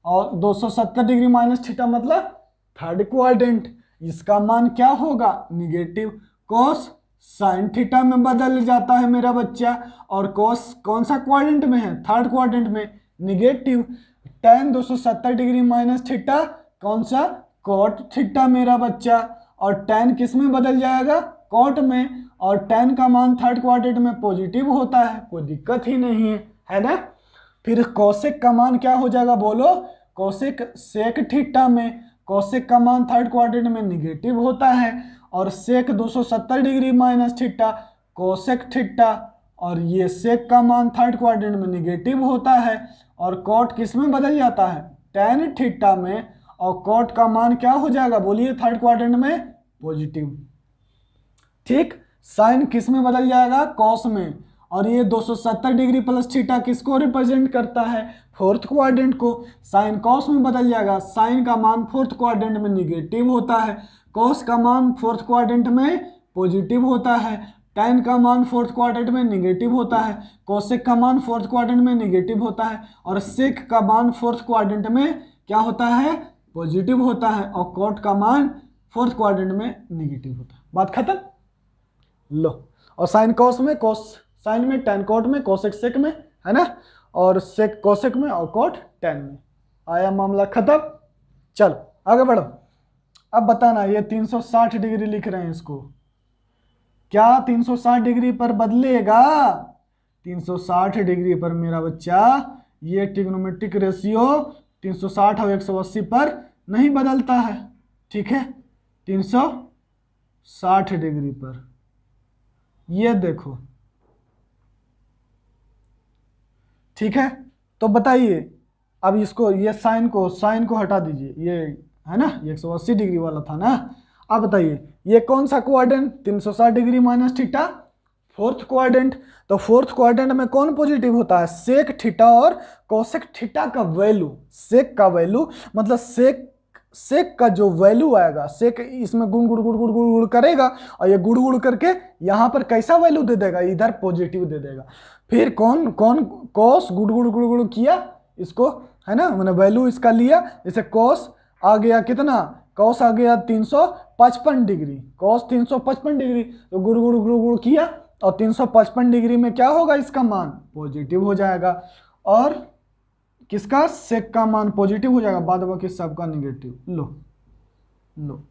और 270 डिग्री माइनस थीटा मतलब थर्ड क्वाड्रेंट, इसका मान क्या होगा, निगेटिव। कॉस साइन थीटा में बदल जाता है मेरा बच्चा, और कॉस कौन सा क्वाड्रेंट में है, थर्ड क्वाड्रेंट में, negative. tan 270 degree minus theta कौन सा, कॉट थीटा मेरा बच्चा, और tan किस में बदल जाएगा, कॉट में, और tan का मान थर्ड क्वाड्रेंट में पॉजिटिव होता है, कोई दिक्कत ही नहीं है ना। फिर कोसेक का मान क्या हो जाएगा, बोलो, कोसेक सेक थीटा में, कोसेक का मान थर्ड क्वाड्रेंट में निगेटिव होता है, और सेक 270 degree minus theta cosec theta, और ये सेक का मान थर्ड क्वाड्रेंट में निगेटिव होता है, और कॉट किस में बदल जाता है, tan थीटा में, और कॉट का मान क्या हो जाएगा, बोलिए, थर्ड क्वाड्रेंट में पॉजिटिव, ठीक। साइन किस में बदल जाएगा, कॉस में, और ये 270 डिग्री प्लस थीटा किसको रिप्रेजेंट करता है, फोर्थ क्वाड्रेंट को। साइन कॉस में बदल जाएगा, साइन का मान फोर्थ क्वाड्रेंट में निगेटिव होता है, कॉस का मान फोर्थ क्वाड्रेंट में पॉजिटिव होता है, tan का मान फोर्थ क्वाड्रेंट में निगेटिव होता है, कोसेक का मान फोर्थ क्वाड्रेंट में निगेटिव होता है, और सेक का मान फोर्थ क्वाड्रेंट में क्या होता है, पॉजिटिव होता है, और कॉट का मान फोर्थ क्वाड्रेंट में निगेटिव होता है। बात खत्म, लो। और साइन कॉस में, कॉस साइन में, tan कॉट में, कोसेक सेक में, है ना, और सेक कोसेक में, और कॉट tan में। आया मामला खत्म, चलो आगे बढ़ो। अब बताना, ये 360 डिग्री लिख रहे हैं, इसको क्या 360 डिग्री पर बदलेगा, 360 डिग्री पर मेरा बच्चा ये ट्रिग्नोमेट्रिक रेशियो 360 और 180 पर नहीं बदलता है, ठीक है। 360 डिग्री पर ये देखो, ठीक है। तो बताइए अब इसको, ये साइन को हटा दीजिए, ये है ना, ये 180 डिग्री वाला था ना। अब बताइए ये कौन सा quadrant, 360 degree minus theta, fourth quadrant. तो फोर्थ क्वाड्रेंट में कौन पॉजिटिव होता है, सेक थीटा और कोसेक थीटा का वैल्यू, सेक का वैल्यू मतलब सेक का जो वैल्यू आएगा, सेक इसमें गुड़ गुड़ गुड़ गुड़ गुड़ गुड़ करेगा और ये गुड़ गुड़ करके यहाँ पर कैसा वैल्यू दे देगा, इधर पॉजिटिव दे देगा। फिर कौन कौन कॉस गुड़ गुड़ गुड़ गुड़ किया इसको, है ना, मैंने वैल्यू इसका लिया, जैसे कॉस आ गया कितना, कॉस आ गया 355 डिग्री, कॉस 355 डिग्री, तो गुड़ गुड़ गुड़ गुड़ किया और 355 डिग्री में क्या होगा, इसका मान पॉजिटिव हो जाएगा और किसका, सेक का मान पॉजिटिव हो जाएगा, बाद बाकी सबका निगेटिव। लो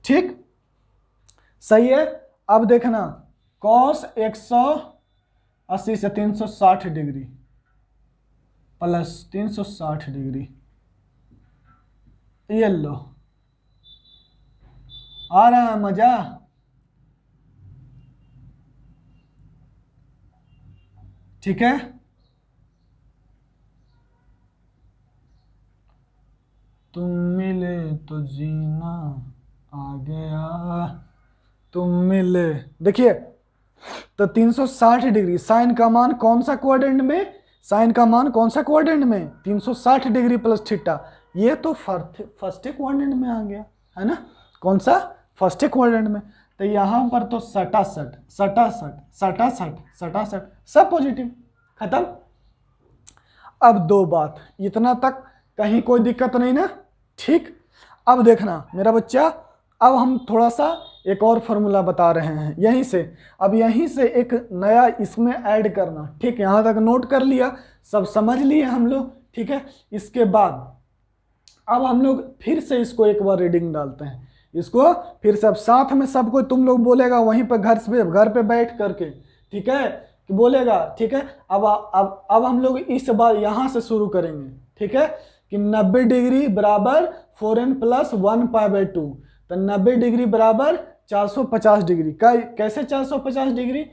ठीक, सही है। अब देखना कॉस 180 से 360 डिग्री प्लस 360 डिग्री, ये लो, आ रहा है मजा। ठीक है, तुम मिले तो जीना आ गया, तुम मिले। देखिए तो 360 डिग्री, साइन का मान कौन सा क्वाड्रेंट में, साइन का मान कौन सा क्वाड्रेंट में, 360 डिग्री प्लस थीटा, ये तो फर्स्ट क्वाड्रेंट में आ गया, है ना, कौन सा, फर्स्ट क्वाड्रेंट में। तो यहाँ पर तो सटासट सटासट सटासट सटासट सब पॉजिटिव, खत्म। अब दो बात, इतना तक कहीं कोई दिक्कत नहीं ना, ठीक। अब देखना मेरा बच्चा, अब हम थोड़ा सा एक और फार्मूला बता रहे हैं यहीं से, अब यहीं से एक नया इसमें ऐड करना, ठीक। यहाँ तक नोट कर लिया, सब समझ लिए हम लोग, ठीक है। इसके बाद अब हम लोग फिर से इसको एक बार रीडिंग डालते हैं, इसको फिर से अब साथ में सबको तुम लोग बोलेगा वहीं पर घर पे बैठ करके, ठीक है, कि बोलेगा, ठीक है। अब हम लोग इस बार यहाँ से शुरू करेंगे, ठीक है, कि 90 डिग्री बराबर 4n प्लस 1π/2, तो 90 डिग्री बराबर 450 डिग्री। कैसे 450 डिग्री,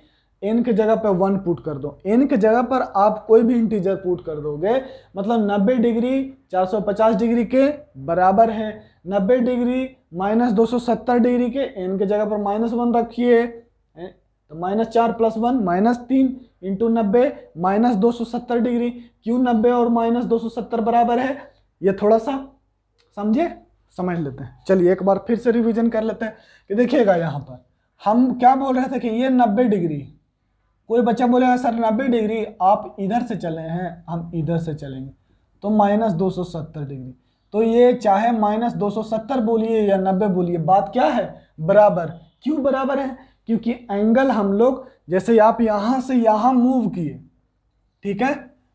n के जगह पर 1 पुट कर दो, n के जगह पर आप कोई भी इंटीजर पुट कर दोगे, मतलब 90 डिग्री 450 डिग्री के बराबर है, 90 डिग्री माइनस 270 डिग्री के, n के जगह पर -1 रखिए, तो -4 + 1 -3 इंटू 90 -270 डिग्री, क्यों 90 और -270 बराबर है, ये थोड़ा सा समझे, समझ लेते हैं। चलिए एक बार फिर से रिवीजन कर लेते हैं कि देखिएगा यहाँ पर हम क्या बोल रहे थे कि ये 90 डिग्री, कोई बच्चा बोलेगा सर 90 डिग्री आप इधर से चले हैं, हम इधर से चलेंगे, तो -270 डिग्री, तो ये चाहे -270 बोलिए या 90 बोलिए, बात क्या है, बराबर। क्यों बराबर है, क्योंकि एंगल हम लोग जैसे आप यहाँ से यहाँ मूव किए, ठीक है,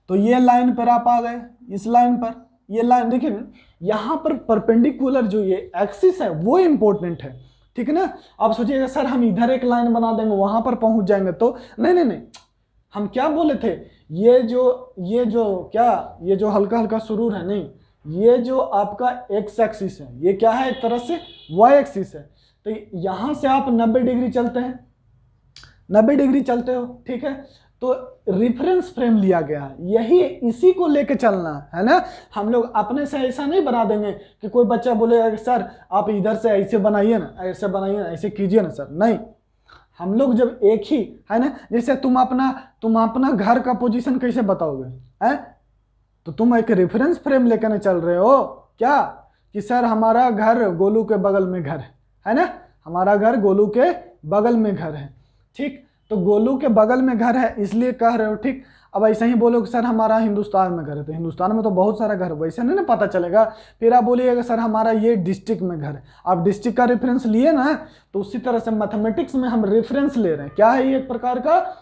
तो ये लाइन पर आप आ गए, इस लाइन पर, ये लाइन देखिए यहाँ पर परपेंडिकुलर जो ये एक्सिस है वो इंपॉर्टेंट है, ठीक है ना। आप सोचिएगा सर हम इधर एक लाइन बना देंगे वहां पर पहुंच जाएंगे, तो नहीं, हम क्या बोले थे, ये जो हल्का हल्का सुरूर है, नहीं, ये जो आपका एक्स एक्सिस है ये क्या है, एक तरह से वाई एक्सिस है, तो यहां से आप 90 डिग्री चलते हैं, 90 डिग्री चलते हो, ठीक है, तो रेफरेंस फ्रेम लिया गया है, यही इसी को लेके चलना है ना। हम लोग अपने से ऐसा नहीं बना देंगे कि कोई बच्चा बोलेगा कि सर आप इधर से ऐसे बनाइए ना, ऐसे बनाइए ना, ऐसे कीजिए ना सर, नहीं, हम लोग जब एक ही है ना, जैसे तुम अपना घर का पोजीशन कैसे बताओगे, है, तो तुम एक रेफरेंस फ्रेम लेकर चल रहे हो क्या, कि सर हमारा घर गोलू के बगल में घर है ना, हमारा घर गोलू के बगल में घर है, ठीक, तो गोलू के बगल में घर है इसलिए कह रहे हो, ठीक। अब ऐसे ही बोलो कि सर हमारा हिंदुस्तान में घर है, तो हिंदुस्तान में तो बहुत सारा घर, वैसे नहीं ना पता चलेगा। फिर आप बोलिएगा सर हमारा ये डिस्ट्रिक्ट में घर है, आप डिस्ट्रिक्ट का रेफरेंस लिए ना, तो उसी तरह से मैथमेटिक्स में हम रेफरेंस ले रहे हैं, क्या है, ये एक प्रकार का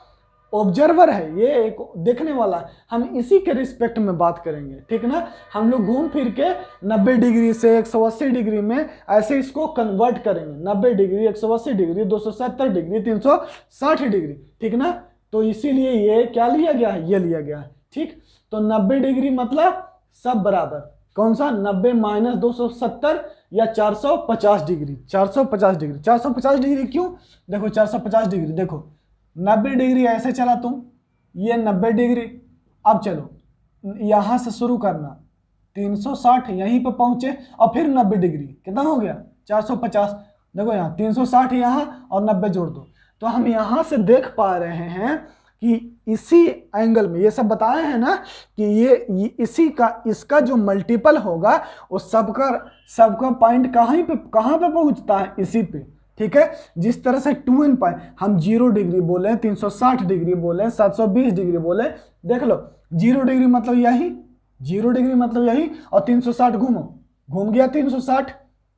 ऑब्जर्वर है, ये एक देखने वाला है, हम इसी के रिस्पेक्ट में बात करेंगे, ठीक ना। हम लोग घूम फिर के 90 डिग्री से 180 डिग्री में ऐसे इसको कन्वर्ट करेंगे, 90 डिग्री 180 डिग्री 270 डिग्री 360 डिग्री, ठीक ना। तो इसीलिए ये क्या लिया गया है, ये लिया गया है, ठीक। तो 90 डिग्री मतलब सब बराबर, कौन सा, 90 माइनस 270 या 450 डिग्री, 450 डिग्री, 450 डिग्री क्यों, देखो 450 डिग्री, देखो 90 डिग्री ऐसे चला तुम, ये 90 डिग्री, अब चलो यहाँ से शुरू करना 360 यहीं पे पहुंचे और फिर 90 डिग्री, कितना हो गया 450। देखो यहाँ 360 यहाँ और 90 जोड़ दो, तो हम यहाँ से देख पा रहे हैं कि इसी एंगल में ये सब बताए हैं ना कि ये इसी का इसका जो मल्टीपल होगा वो सबका पॉइंट कहाँ पे पहुंचता है, इसी पे। ठीक है, जिस तरह से 2n पाई हम 0 डिग्री बोले, 360 डिग्री बोले, 720 डिग्री बोले, देख लो 0 डिग्री मतलब यही, 0 डिग्री मतलब यही, और 360 घूम गया 360,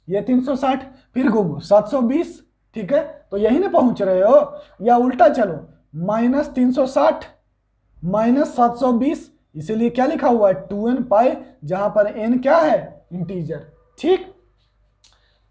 ये 360, फिर घूमो 720। ठीक है, तो यही ना पहुंच रहे हो, या उल्टा चलो -360 -720, इसीलिए क्या लिखा हुआ है 2n पाई, जहां पर n क्या है इंटीजर। ठीक,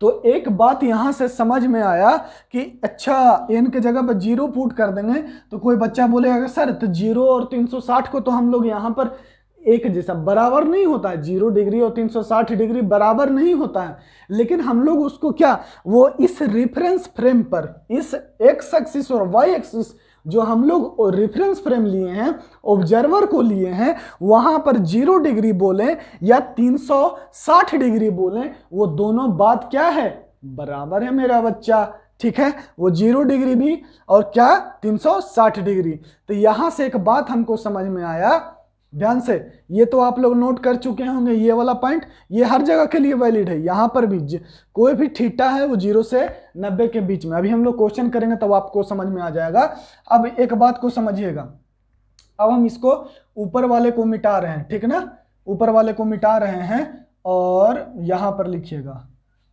तो एक बात यहां से समझ में आया कि अच्छा n के जगह पर 0 पुट कर देंगे तो कोई बच्चा बोलेगा सर तो 0 और 360 को तो हम लोग यहां पर एक जैसा बराबर नहीं होता है, 0 डिग्री और 360 डिग्री बराबर नहीं होता है, लेकिन हम लोग उसको क्या वो इस रेफरेंस फ्रेम पर, इस x एक्सिस और y एक्सिस जो हम लोग रेफरेंस फ्रेम लिए हैं, ऑब्जर्वर को लिए हैं, वहां पर 0 डिग्री बोले या 360 डिग्री बोले, वो दोनों बात क्या है बराबर है मेरा बच्चा। ठीक है, वो 0 डिग्री भी और क्या 360 डिग्री। तो यहां से एक बात हमको समझ में आया, ध्यान से, ये तो आप लोग नोट कर चुके होंगे, ये वाला पॉइंट ये हर जगह के लिए वैलिड है, यहां पर भी कोई भी थीटा है वो 0 से 90 के बीच में। अभी हम लोग क्वेश्चन करेंगे तब आपको समझ में आ जाएगा। अब एक बात को समझिएगा, अब हम इसको ऊपर वाले को मिटा रहे हैं, ठीक ना, ऊपर वाले को मिटा रहे हैं और यहां पर लिखिएगा,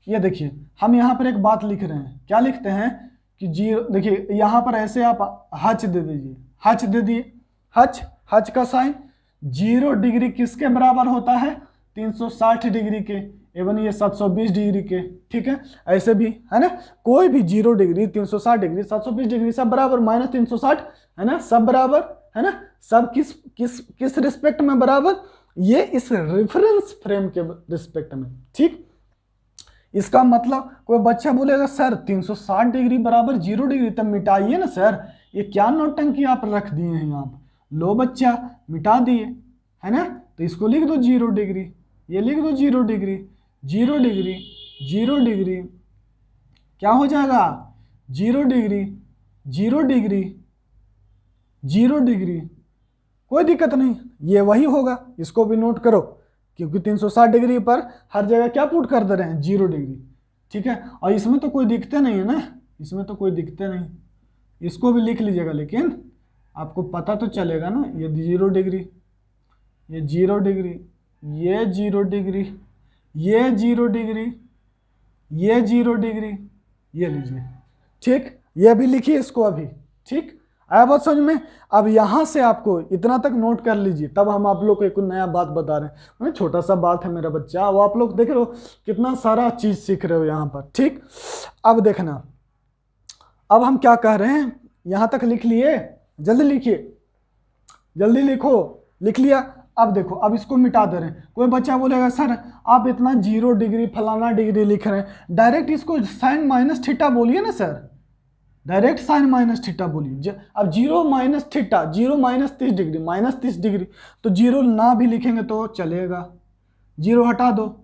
ये देखिए हम यहां पर एक बात लिख रहे हैं, क्या लिखते हैं कि 0, देखिए यहां पर ऐसे आप हच दे दीजिए, हच दे दिए, हच का साइन 0 डिग्री किसके बराबर होता है 360 डिग्री के, एवं ये 720 डिग्री के। ठीक है, ऐसे भी है ना, कोई भी 0 डिग्री 360 डिग्री 720 डिग्री सब बराबर, -360 है ना, सब बराबर है ना, सब किस रिस्पेक्ट में बराबर, ये इस रेफरेंस फ्रेम के रिस्पेक्ट में। ठीक, इसका मतलब कोई बच्चा बोलेगा सर 360 डिग्री बराबर 0 डिग्री, तब मिटाइए ना सर, ये क्या नौटंकी आप रख दिए हैं यहाँ पर। लो बच्चा मिटा दिए, है ना, तो इसको लिख दो 0 डिग्री, ये लिख दो 0 डिग्री, 0 डिग्री 0 डिग्री क्या हो जाएगा 0 डिग्री 0 डिग्री 0 डिग्री, कोई दिक्कत नहीं, ये वही होगा, इसको भी नोट करो, क्योंकि 360 डिग्री पर हर जगह क्या पुट कर दे रहे हैं 0 डिग्री। ठीक है, और इसमें तो कोई दिक्कत नहीं है ना, इसमें तो कोई दिक्कत नहीं, इसको भी लिख लीजिएगा, लेकिन आपको पता तो चलेगा ना, ये 0 डिग्री, ये 0 डिग्री, ये 0 डिग्री, ये 0 डिग्री, ये 0 डिग्री, ये लीजिए। ठीक, ये भी लिखिए इसको अभी। ठीक, आया बात समझ में। अब यहां से आपको इतना तक नोट कर लीजिए, तब हम आप लोग को एक नया बात बता रहे हैं, छोटा सा बात है मेरा बच्चा, वो आप लोग देख रहे हो कितना सारा चीज सीख रहे हो यहाँ पर। ठीक, अब देखना, अब हम क्या कह रहे हैं, यहां तक लिख लिए, जल्दी लिखिए, जल्दी लिखो, लिख लिया। अब देखो, अब इसको मिटा दे रहे हैं, कोई बच्चा बोलेगा सर आप इतना 0 डिग्री फलाना डिग्री लिख रहे हैं, डायरेक्ट इसको साइन माइनस थीटा बोलिए ना sir, direct sine minus theta बोलिए। अब 0 माइनस थीटा, 0 -30 डिग्री, -30 डिग्री, तो 0 ना भी लिखेंगे तो चलेगा, 0 हटा दो,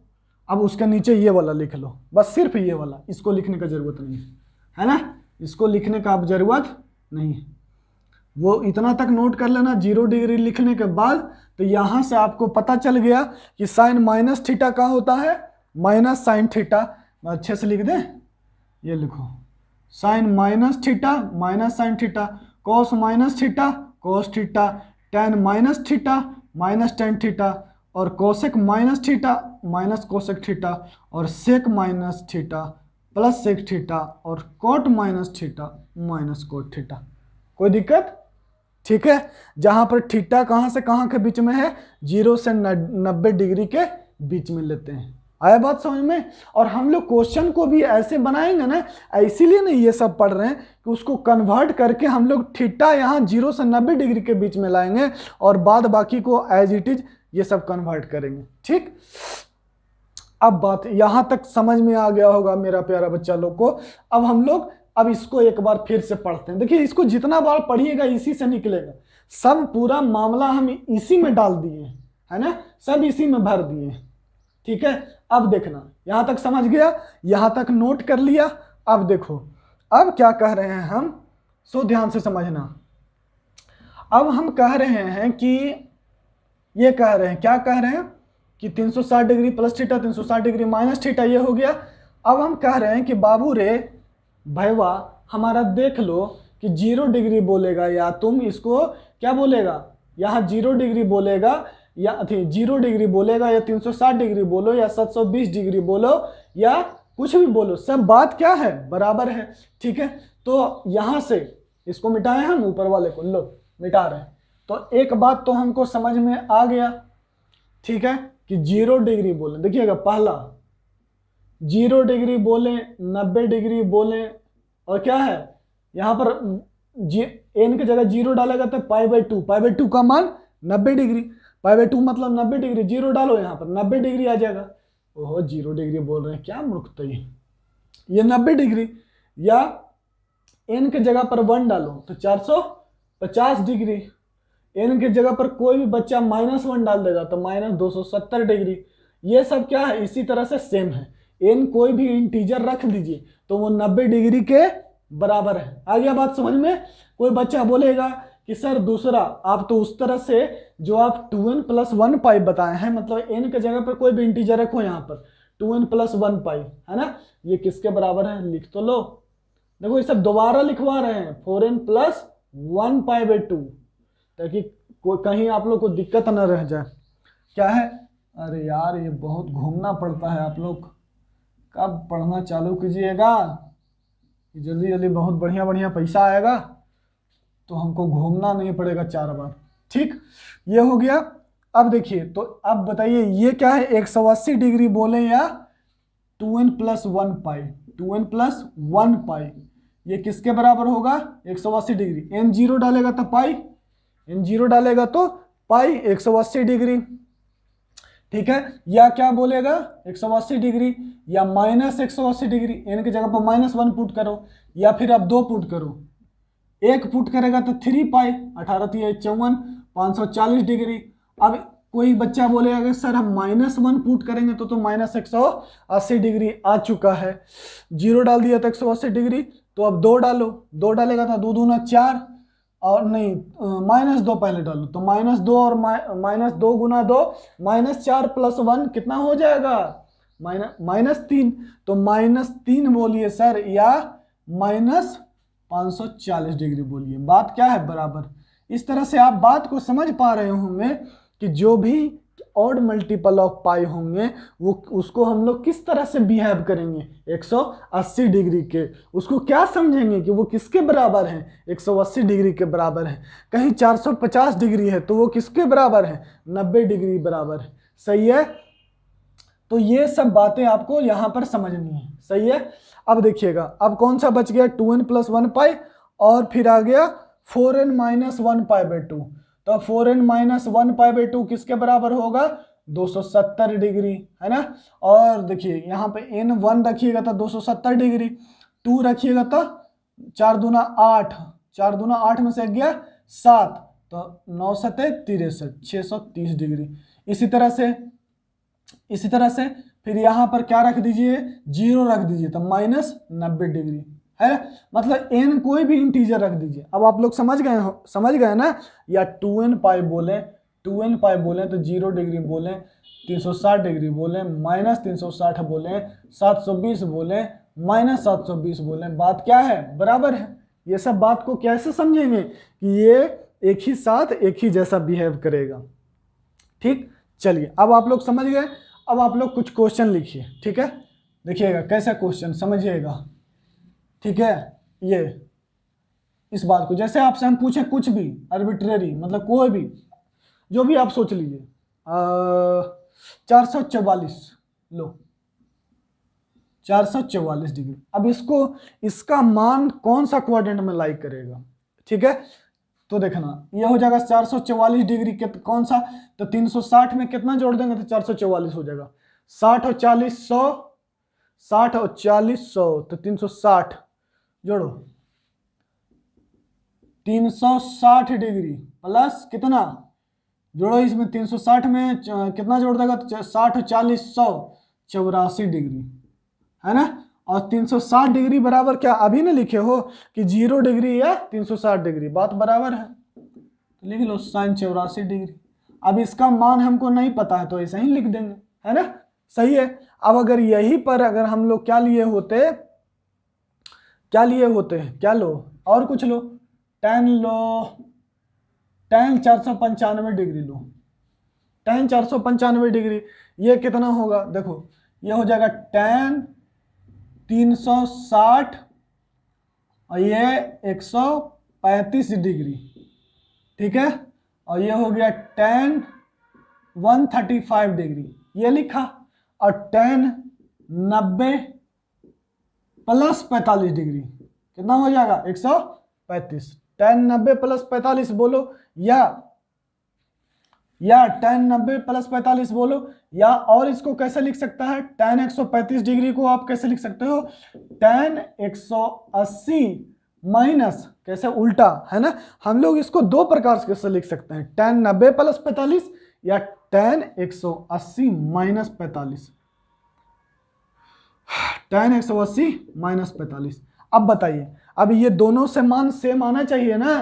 अब उसके नीचे ये वाला लिख लो, बस सिर्फ ये वाला, इसको लिखने का जरूरत नहीं है ना, इसको लिखने का अब जरूरत नहीं है। वो इतना तक नोट कर लेना, 0 डिग्री लिखने के बाद तो यहां से आपको पता चल गया कि साइन माइनस थीटा का होता है माइनस साइन थीटा। अच्छे से लिख दें, ये लिखो sine minus theta minus sine theta, cos minus theta cos theta, tan minus theta minus tan theta, और cosec minus theta minus cosec theta, और sec minus theta plus sec theta, और cot minus theta minus cot theta. कोई दिक्कत? ठीक है, जहां पर theta कहां से कहां के बीच में है, 0 से 90 डिग्री के बीच में लेते हैं। आया बात समझ में। और हम लोग क्वेश्चन को भी ऐसे बनाएंगे ना, इसीलिए नहीं ये सब पढ़ रहे हैं कि उसको कन्वर्ट करके हम लोग थीटा यहाँ 0 से 90 डिग्री के बीच में लाएंगे और बाद बाकी को एज इट इज ये सब कन्वर्ट करेंगे। ठीक, अब बात यहां तक समझ में आ गया होगा मेरा प्यारा बच्चा लोग को। अब हम लोग अब इसको एक बार फिर से पढ़ते हैं। देखिए, इसको जितना बार पढ़िएगा इसी से निकलेगा, सब पूरा मामला हम इसी में डाल दिए हैं, है ना, सब इसी में भर दिए। ठीक है, अब देखना, यहां तक समझ गया, यहां तक नोट कर लिया। अब देखो अब क्या कह रहे हैं हम, सो ध्यान से समझना। अब हम कह रहे हैं कि ये कह रहे हैं, क्या कह रहे हैं कि 360 degree plus theta 360 degree minus theta, ये हो गया। अब हम कह रहे हैं कि बाबू रे भैया हमारा देख लो कि 0 डिग्री बोलेगा या तुम इसको क्या बोलेगा, यहाँ 0 डिग्री बोलेगा या 0 डिग्री बोलेगा या 360 डिग्री बोलो या 720 डिग्री बोलो या कुछ भी बोलो, सब बात क्या है, बराबर है। ठीक है, तो यहाँ से इसको मिटाए हम, ऊपर वाले को लो मिटा रहे हैं। तो एक बात तो हमको समझ में आ गया, ठीक है, कि 0 डिग्री बोले, देखिएगा पहला 0 डिग्री बोले, 90 डिग्री बोले, और क्या है यहाँ पर n की जगह 0 डालेगा तो π/2, π/2 का मान 90 डिग्री, π/2 मतलब 90 डिग्री, 0 डालो यहाँ पर 90 डिग्री आ जाएगा। ओहो 0 डिग्री बोल रहे हैं, क्या मूर्खता ये 90 डिग्री, या n की जगह पर 1 डालो तो 450 डिग्री, n की जगह पर कोई भी बच्चा -1 डाल देगा तो -270 डिग्री। ये सब क्या है, इसी तरह से सेम है। n कोई भी इंटीजर रख दीजिए तो वो 90 डिग्री के बराबर है। आ गया बात समझ में। कोई बच्चा बोलेगा कि सर दूसरा आप तो उस तरह से जो आप 2n + 1 पाई बताए हैं, मतलब n के जगह पर कोई भी इंटीजर रखो यहाँ पर 2n + 1 पाई, है ना, ये किसके बराबर है, लिख तो लो। देखो ये सब दोबारा लिखवा रहे हैं 4n + 1 π/2, ताकि कहीं आप लोग को दिक्कत न रह जाए। क्या है, अरे यार ये बहुत घूमना पड़ता है, आप लोग कब पढ़ना चालू कीजिएगा, जल्दी जल्दी बहुत बढ़िया बढ़िया पैसा आएगा तो हमको घूमना नहीं पड़ेगा 4 बार। ठीक, ये हो गया। अब देखिए, तो अब बताइए ये क्या है, 180 डिग्री बोले या 2n + 1 पाई, 2n + 1 पाई, ये किसके बराबर होगा, 180 डिग्री। n 0 डालेगा तो पाई, n 0 डालेगा तो पाई 180 डिग्री। ठीक है, या क्या बोलेगा 180 डिग्री या -180 डिग्री, n की जगह पर -1 पुट करो, या फिर आप 2 पुट करो, 1 पुट करेगा तो 3 पाई, 18 × 54 540 डिग्री। अब कोई बच्चा बोलेगा कि सर हम -1 पुट करेंगे तो -180 डिग्री आ चुका है, 0 डाल दिया तो 180 डिग्री, तो अब 2 डालो, 2 डालेगा तो 2 दूना 4, और नहीं -2 पहले डालो तो -2 और -2 × 2 -4 + 1 कितना हो जाएगा, -3, तो -3 बोलिए सर या -540 डिग्री बोलिए, बात क्या है, बराबर। इस तरह से आप बात को समझ पा रहे होंगे कि जो भी ऑड मल्टीपल ऑफ पाई होंगे वो उसको हम लोग किस तरह से बिहेव करेंगे, 180 डिग्री के, उसको क्या समझेंगे कि वो किसके बराबर है, 180 डिग्री के बराबर है। कहीं 450 डिग्री है तो वो किसके बराबर है, 90 डिग्री बराबर है। सही है, तो ये सब बातें आपको यहाँ पर समझनी है। सही है, अब देखिएगा अब कौन सा बच गया, 2n + 1 पाई, और फिर आ गया 4n - 1 π/2, तो 4n - 1 π/2 किसके बराबर होगा, 270 डिग्री, है ना। और देखिए यहाँ पे n 1 रखिएगा तो 270 डिग्री, 2 रखिएगा तो 4 दूना 8, 4 दूना 8 में से गया 7, तो 9 × 7 = 63, 630 डिग्री। इसी तरह से फिर यहाँ पर क्या रख दीजिए, 0 रख दीजिए तो -90 डिग्री, है, मतलब n कोई भी इंटीजर रख दीजिए। अब आप लोग समझ गए ना, या 2n पाई बोले, 2n पाई बोले तो 0 डिग्री बोले, 360 डिग्री बोले, -360 बोले, 720 बोले, -720 बोले, बात क्या है, बराबर है। ये सब बात को कैसे समझेंगे कि ये एक ही साथ एक ही जैसा बिहेव करेगा। ठीक, चलिए अब आप लोग समझ गए। अब आप लोग कुछ क्वेश्चन लिखिए, ठीक है, देखिएगा कैसा क्वेश्चन, समझिएगा। ठीक है, ये इस बात को जैसे आपसे हम पूछें कुछ भी आर्बिट्रेरी, मतलब कोई भी जो भी आप सोच लीजिए, 444 लो, 444 डिग्री। अब इसका मान कौन सा क्वाड्रेंट में लाई करेगा, ठीक है, तो देखना ये हो जाएगा 444 डिग्री के कौन सा, तो 360 में कितना जोड़ देंगे तो 444 हो जाएगा, 60 और 40 100, 60 और 40 100, तो 360 जोड़ो, 360 डिग्री प्लस कितना जोड़ो इसमें 360 में कितना जोड़ देगा तो 60 40 100 84 डिग्री है ना। और 360 डिग्री बराबर क्या अभी ना लिखे हो कि 0 डिग्री या 360 डिग्री, बात बराबर है, तो लिख लो sin 84 डिग्री। अब इसका मान हमको नहीं पता है तो ऐसे ही लिख देंगे, है ना, सही है। अब अगर यही पर अगर हम लोग क्या लिए होते क्या लो और कुछ लो, tan लो, tan 495 डिग्री लो, tan 495 डिग्री, ये कितना होगा देखो, ये हो जाएगा tan 360 और ये 135 डिग्री, ठीक है, और ये हो गया tan 135 डिग्री, ये लिखा। और tan 90 प्लस 45 डिग्री कितना हो जाएगा 135, tan 90 प्लस 45 बोलो, या tan 90 प्लस 45 बोलो, या और इसको कैसे लिख सकता है, tan 135 डिग्री को आप कैसे लिख सकते हो, tan 180 माइनस, कैसे उल्टा, है ना, हम लोग इसको दो प्रकार से लिख सकते हैं, tan 90 प्लस 45 या tan 180 माइनस 45, tan 180 माइनस 45। अब बताइए, अब ये दोनों से मान सेम आना चाहिए ना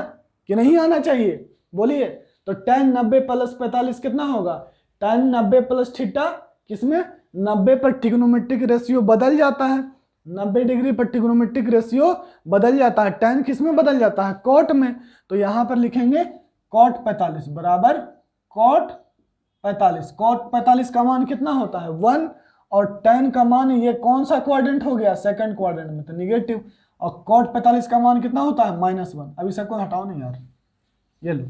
कि नहीं आना चाहिए, बोलिए। तो tan 90 प्लस 45 कितना होगा, tan 90 प्लस थीटा, किसमें 90 पर ट्रिग्नोमेट्रिक रेशियो बदल जाता है, 90 डिग्री पर ट्रिग्नोमेट्रिक रेशियो बदल जाता है, tan किस में बदल जाता है, cot में। तो यहां पर लिखेंगे cot 45 बराबर cot 45, cot 45 का मान कितना होता है 1, और tan का मान ये कौन सा क्वाड्रेंट हो गया, सेकंड क्वाड्रेंट में, तो निगेटिव, और cot 45 का मान कितना होता है -1। अभी सबको हटाओ नहीं यार, ये लो,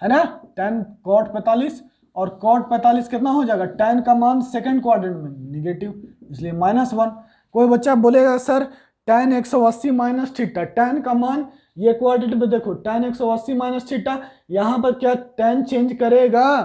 है ना, tan cot 45 और cot 45 कितना हो जाएगा, tan का मान सेकंड क्वाड्रेंट में निगेटिव, इसलिए -1। कोई बच्चा बोलेगा sir tan 180 minus theta, tan का मान ये क्वाड्रेंट में देखो tan 180 माइनस थीटा, यहां पर क्या tan चेंज करेगा,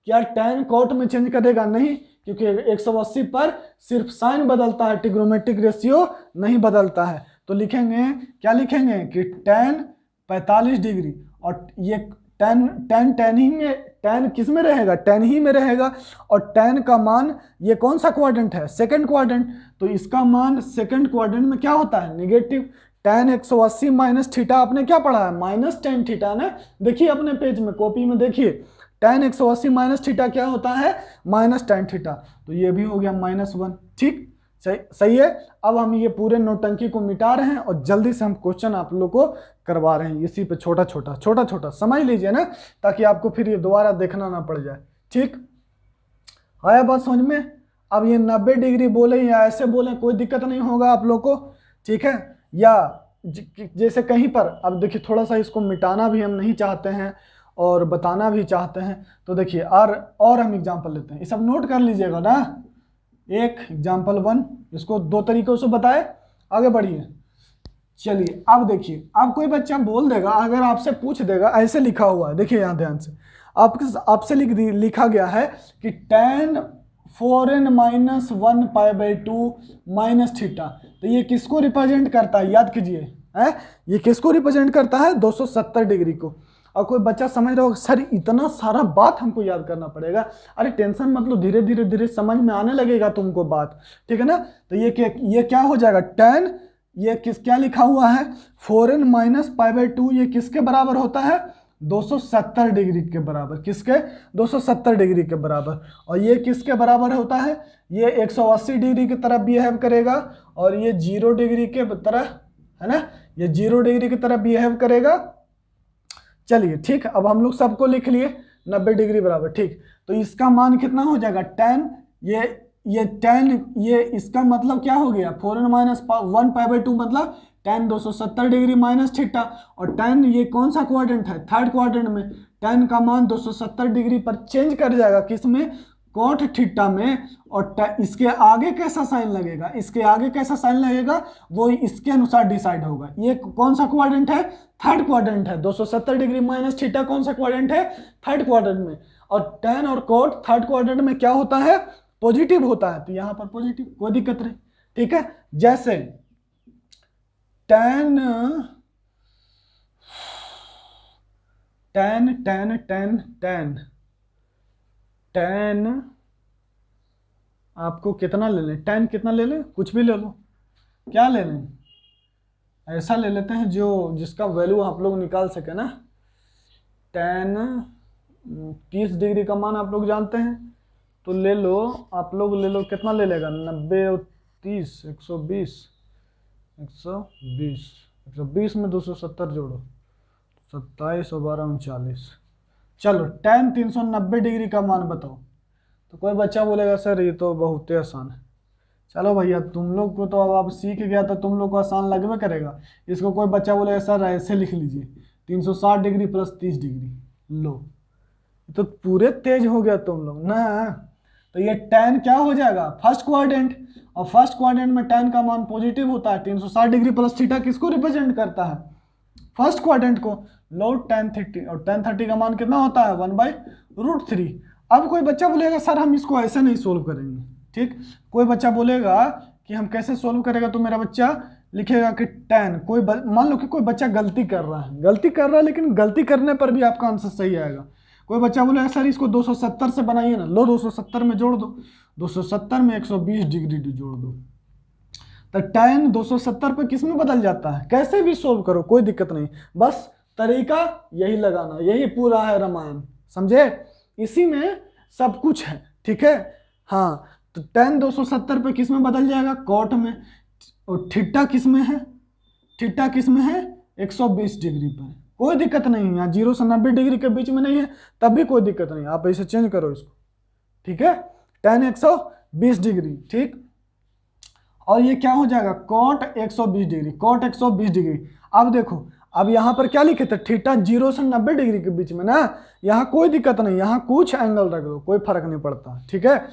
क्या tan cot में चेंज करेगा, नहीं, क्योंकि 180 पर सिर्फ साइन बदलता है, ट्रिग्नोमेट्रिक रेशियो नहीं बदलता है। तो लिखेंगे, क्या लिखेंगे कि tan 45 डिग्री, और ये tan ही में, tan किस में रहेगा, tan ही में रहेगा, और tan का मान ये कौन सा क्वाड्रेंट है, सेकंड क्वाड्रेंट, तो इसका मान सेकंड क्वाड्रेंट में क्या होता है, नेगेटिव। tan 180 माइनस थीटा आपने क्या पढ़ा है, माइनस tan थीटा ना, देखिए अपने पेज में, कॉपी में देखिए, tan 180 माइनस थीटा क्या होता है, माइनस tan थीटा, तो ये भी हो गया -1, ठीक, सही है। अब हम ये पूरे नौटंकी को मिटा रहे हैं और जल्दी से हम क्वेश्चन आप लोग को करवा रहे हैं, इसी पे छोटा छोटा समझ लीजिए ना, ताकि आपको फिर ये दोबारा देखना ना पड़ जाए, ठीक, आया बात समझ में। अब ये 90 डिग्री बोले या ऐसे बोले कोई दिक्कत नहीं होगा आप लोग को, ठीक है, या जैसे कहीं पर, अब देखिए थोड़ा सा इसको मिटाना भी हम नहीं चाहते हैं और बताना भी चाहते हैं, तो देखिए और हम एग्जाम्पल लेते हैं, ये सब नोट कर लीजिएगा ना। एक एग्जाम्पल 1, इसको दो तरीकों से बताए, आगे बढ़िए। चलिए अब देखिए, अब कोई बच्चा बोल देगा, अगर आपसे पूछ देगा, ऐसे लिखा हुआ है, देखिए यहाँ ध्यान से, आपसे लिखा गया है कि tan 4n minus 1 π/2 minus theta, तो ये किसको रिप्रेजेंट करता है, याद कीजिए, है ये किसको रिप्रेजेंट करता है, 270 डिग्री को। और कोई बच्चा समझ रहा होगा सर इतना सारा बात हमको याद करना पड़ेगा, अरे टेंशन मत लो, धीरे धीरे समझ में आने लगेगा तुमको बात, ठीक है ना। तो ये क्या हो जाएगा, tan, ये क्या लिखा हुआ है 4n माइनस π/2, ये किसके बराबर होता है, 270 डिग्री के बराबर, किसके, 270 डिग्री के बराबर। और ये किसके बराबर होता है, ये 180 डिग्री की तरफ बिहेव करेगा, और ये 0 डिग्री के तरह, है ना, ये 0 डिग्री की तरफ बिहेव करेगा। चलिए ठीक, अब हम लोग सबको लिख लिए 90 डिग्री बराबर, ठीक, तो इसका मान कितना हो जाएगा, tan, ये tan, ये इसका मतलब क्या हो गया, 4n माइनस 1 π/2 मतलब tan 270 डिग्री माइनस थीटा, और tan ये कौन सा क्वाड्रेंट है, थर्ड क्वाड्रेंट में, tan का मान 270 डिग्री पर चेंज कर जाएगा, किसमें, cot थीटा में, और इसके आगे कैसा साइन लगेगा, इसके आगे कैसा साइन लगेगा वो इसके अनुसार डिसाइड होगा। ये कौन सा क्वाड्रेंट है, थर्ड क्वाड्रेंट है, 270 डिग्री माइनस थीटा कौन सा क्वाड्रेंट है, थर्ड क्वाड्रेंट में, और tan और cot थर्ड क्वाड्रेंट में क्या होता है, पॉजिटिव होता है, तो यहां पर पॉजिटिव, कोई दिक्कत नहीं, ठीक है। जैसे tan ten ten ten ten ten आपको कितना ले लें, टेन कितना ले लें, कुछ भी ले लो, क्या ले लें, ऐसा ले लेते हैं जो जिसका वैल्यू आप लोग निकाल सके ना। टेन 30 डिग्री का मान आप लोग जानते हैं, तो ले लो, आप लोग ले लो, कितना ले लेगा, 90 और 30 120, 120 120 में 270 जोड़ो, 27 और 12 39। चलो टेन 390 डिग्री का मान बताओ। तो कोई बच्चा बोलेगा सर ये तो बहुत ही आसान है। चलो भैया तुम लोग को तो अब सीख गया तो तुम लोग को आसान लगवे करेगा। इसको कोई बच्चा बोलेगा सर ऐसे लिख लीजिए 360 डिग्री प्लस 30 डिग्री। लो तो पूरे तेज हो गया तुम लोग ना। तो ये tan क्या हो जाएगा, फर्स्ट क्वाड्रेंट, और फर्स्ट क्वाड्रेंट में tan का मान पॉजिटिव होता है। 360 डिग्री प्लस थीटा किसको रिप्रेजेंट करता है, फर्स्ट क्वाड्रेंट को। लो tan 30, और tan 30 का मान कितना होता है 1/√3। अब कोई बच्चा बोलेगा सर हम इसको ऐसे नहीं सोल्व करेंगे, ठीक। कोई बच्चा बोलेगा कि हम कैसे सोल्व करेगा, तो मेरा बच्चा लिखेगा कि tan, कोई मान लो कि कोई बच्चा गलती कर रहा है, लेकिन गलती करने पर भी आपका आंसर सही आएगा। कोई बच्चा बोलेगा सर इसको 270 से बनाइए ना, लो 270 में जोड़ दो, 270 में 120 डिग्री जोड़ दो, तो tan 270 पे किस में बदल जाता है। कैसे भी सोल्व करो कोई दिक्कत नहीं, बस तरीका यही लगाना, यही पूरा है रामायण, समझे, इसी में सब कुछ है, ठीक है। हाँ तो tan 270 पे किस में बदल जाएगा, कॉट में, और थीटा किस में है, थीटा किस में है 120 डिग्री पर। कोई दिक्कत नहीं है, यहाँ 0 से 90 डिग्री के बीच में नहीं है तब भी कोई दिक्कत नहीं, आप ऐसे चेंज करो इसको, ठीक है। tan 120 डिग्री, ठीक। और ये क्या हो जाएगा कॉट 120 डिग्री, कॉट 120 डिग्री। अब देखो अब यहाँ पर क्या लिखे थे, थीटा 0 से 90 डिग्री के बीच में ना, यहाँ कोई दिक्कत नहीं, यहाँ कुछ एंगल रख दो, कोई फर्क नहीं पड़ता, ठीक है।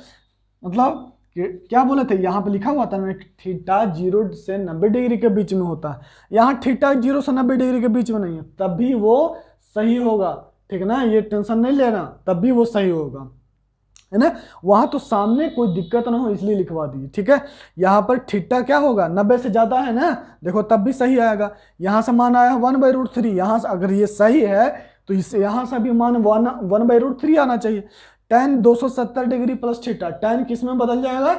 मतलब क्या बोले थे, यहाँ पे लिखा हुआ था ना थीटा 0 से 90 डिग्री के बीच में होता है, यहाँ थीटा 0 से 90 डिग्री के बीच में नहीं है, तब भी वो सही होगा, ठीक है ना, ये टेंशन नहीं लेना, तब भी वो सही होगा, है ना। वहां तो सामने कोई दिक्कत ना हो इसलिए लिखवा दिए, ठीक है। यहाँ पर थीटा क्या होगा 90 से ज्यादा है ना, देखो तब भी सही आएगा। यहाँ से मान आया 1/√3, यहाँ से अगर ये सही है तो इससे यहाँ से भी मान 1/√3 आना चाहिए। tan 270 degree plus theta, tan किस में बदल जाएगा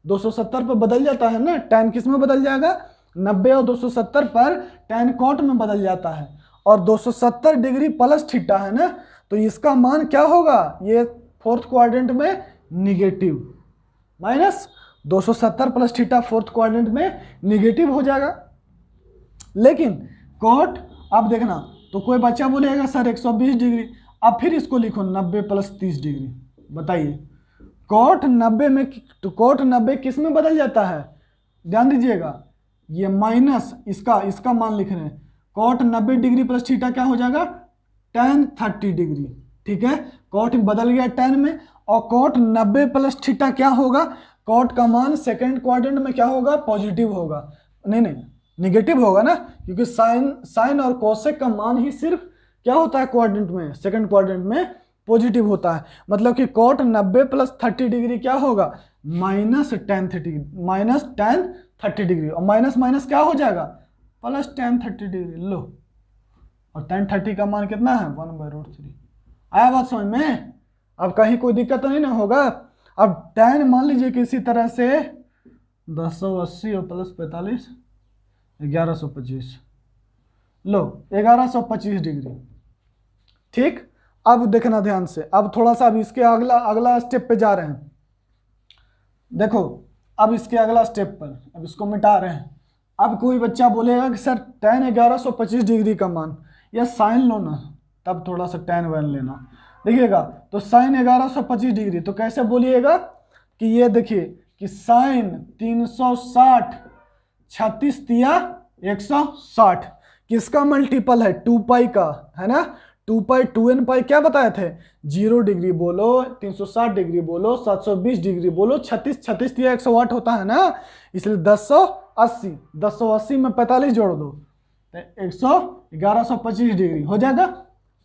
270 पर बदल जाता है ना, tan किस में बदल जाएगा 90 और 270 पर tan कॉट में बदल जाता है, और 270 डिग्री प्लस थीटा है ना, तो इसका मान क्या होगा, ये फोर्थ क्वाड्रेंट में negative, minus 270 plus theta fourth quadrant में निगेटिव हो जाएगा। लेकिन कॉट अब देखना, तो कोई बच्चा बोलेगा सर 120 डिग्री, अब फिर इसको लिखो 90 प्लस 30 डिग्री, बताइए कॉट 90 में, तो कॉट 90 किस में बदल जाता है, ध्यान दीजिएगा, ये माइनस इसका मान लिख रहे हैं, कॉट 90 डिग्री प्लस थीटा क्या हो जाएगा tan 30 डिग्री, ठीक है। कॉट बदल गया tan में, और कॉट 90 प्लस थीटा क्या होगा, कॉट का मान सेकंड क्वाड्रेंट में क्या होगा पॉजिटिव होगा, नहीं निगेटिव होगा ना, क्योंकि साइन और कोसेक का मान ही सिर्फ क्या होता है क्वाड्रेंट में, सेकंड क्वाड्रेंट में पॉजिटिव होता है। मतलब कि कॉट 90 प्लस 30 डिग्री क्या होगा माइनस tan 30 डिग्री, और माइनस माइनस क्या हो जाएगा प्लस tan 30 डिग्री। लो और tan 30 का मान कितना है 1/√3। आया बात समझ में, अब कहीं कोई दिक्कत नहीं ना होगा। अब tan मान लीजिए कि इसी तरह से 1080 और प्लस 45 1125, लो 1125 डिग्री, ठीक। अब देखना ध्यान से, अब थोड़ा सा अब इसके अगला स्टेप पे जा रहे हैं। देखो अब इसके अगला स्टेप पर, अब इसको मिटा रहे हैं। अब कोई बच्चा बोलेगा कि सर tan 1125 डिग्री का मान, या साइन लो ना, तब थोड़ा सा tan 1 लेना, देखिएगा तो साइन 1125 डिग्री, तो कैसे बोलिएगा कि ये देखिए कि साइन 360 36 तिया 160 किसका मल्टीपल है 2 पाई का, है ना, 2 पाई 2n पाई क्या बताए थे 0 डिग्री बोलो 360 डिग्री बोलो 720 डिग्री बोलो 36 तिया 108 होता है ना, इसलिए 1080 में 45 जोड़ दो तो 1125 डिग्री हो जाएगा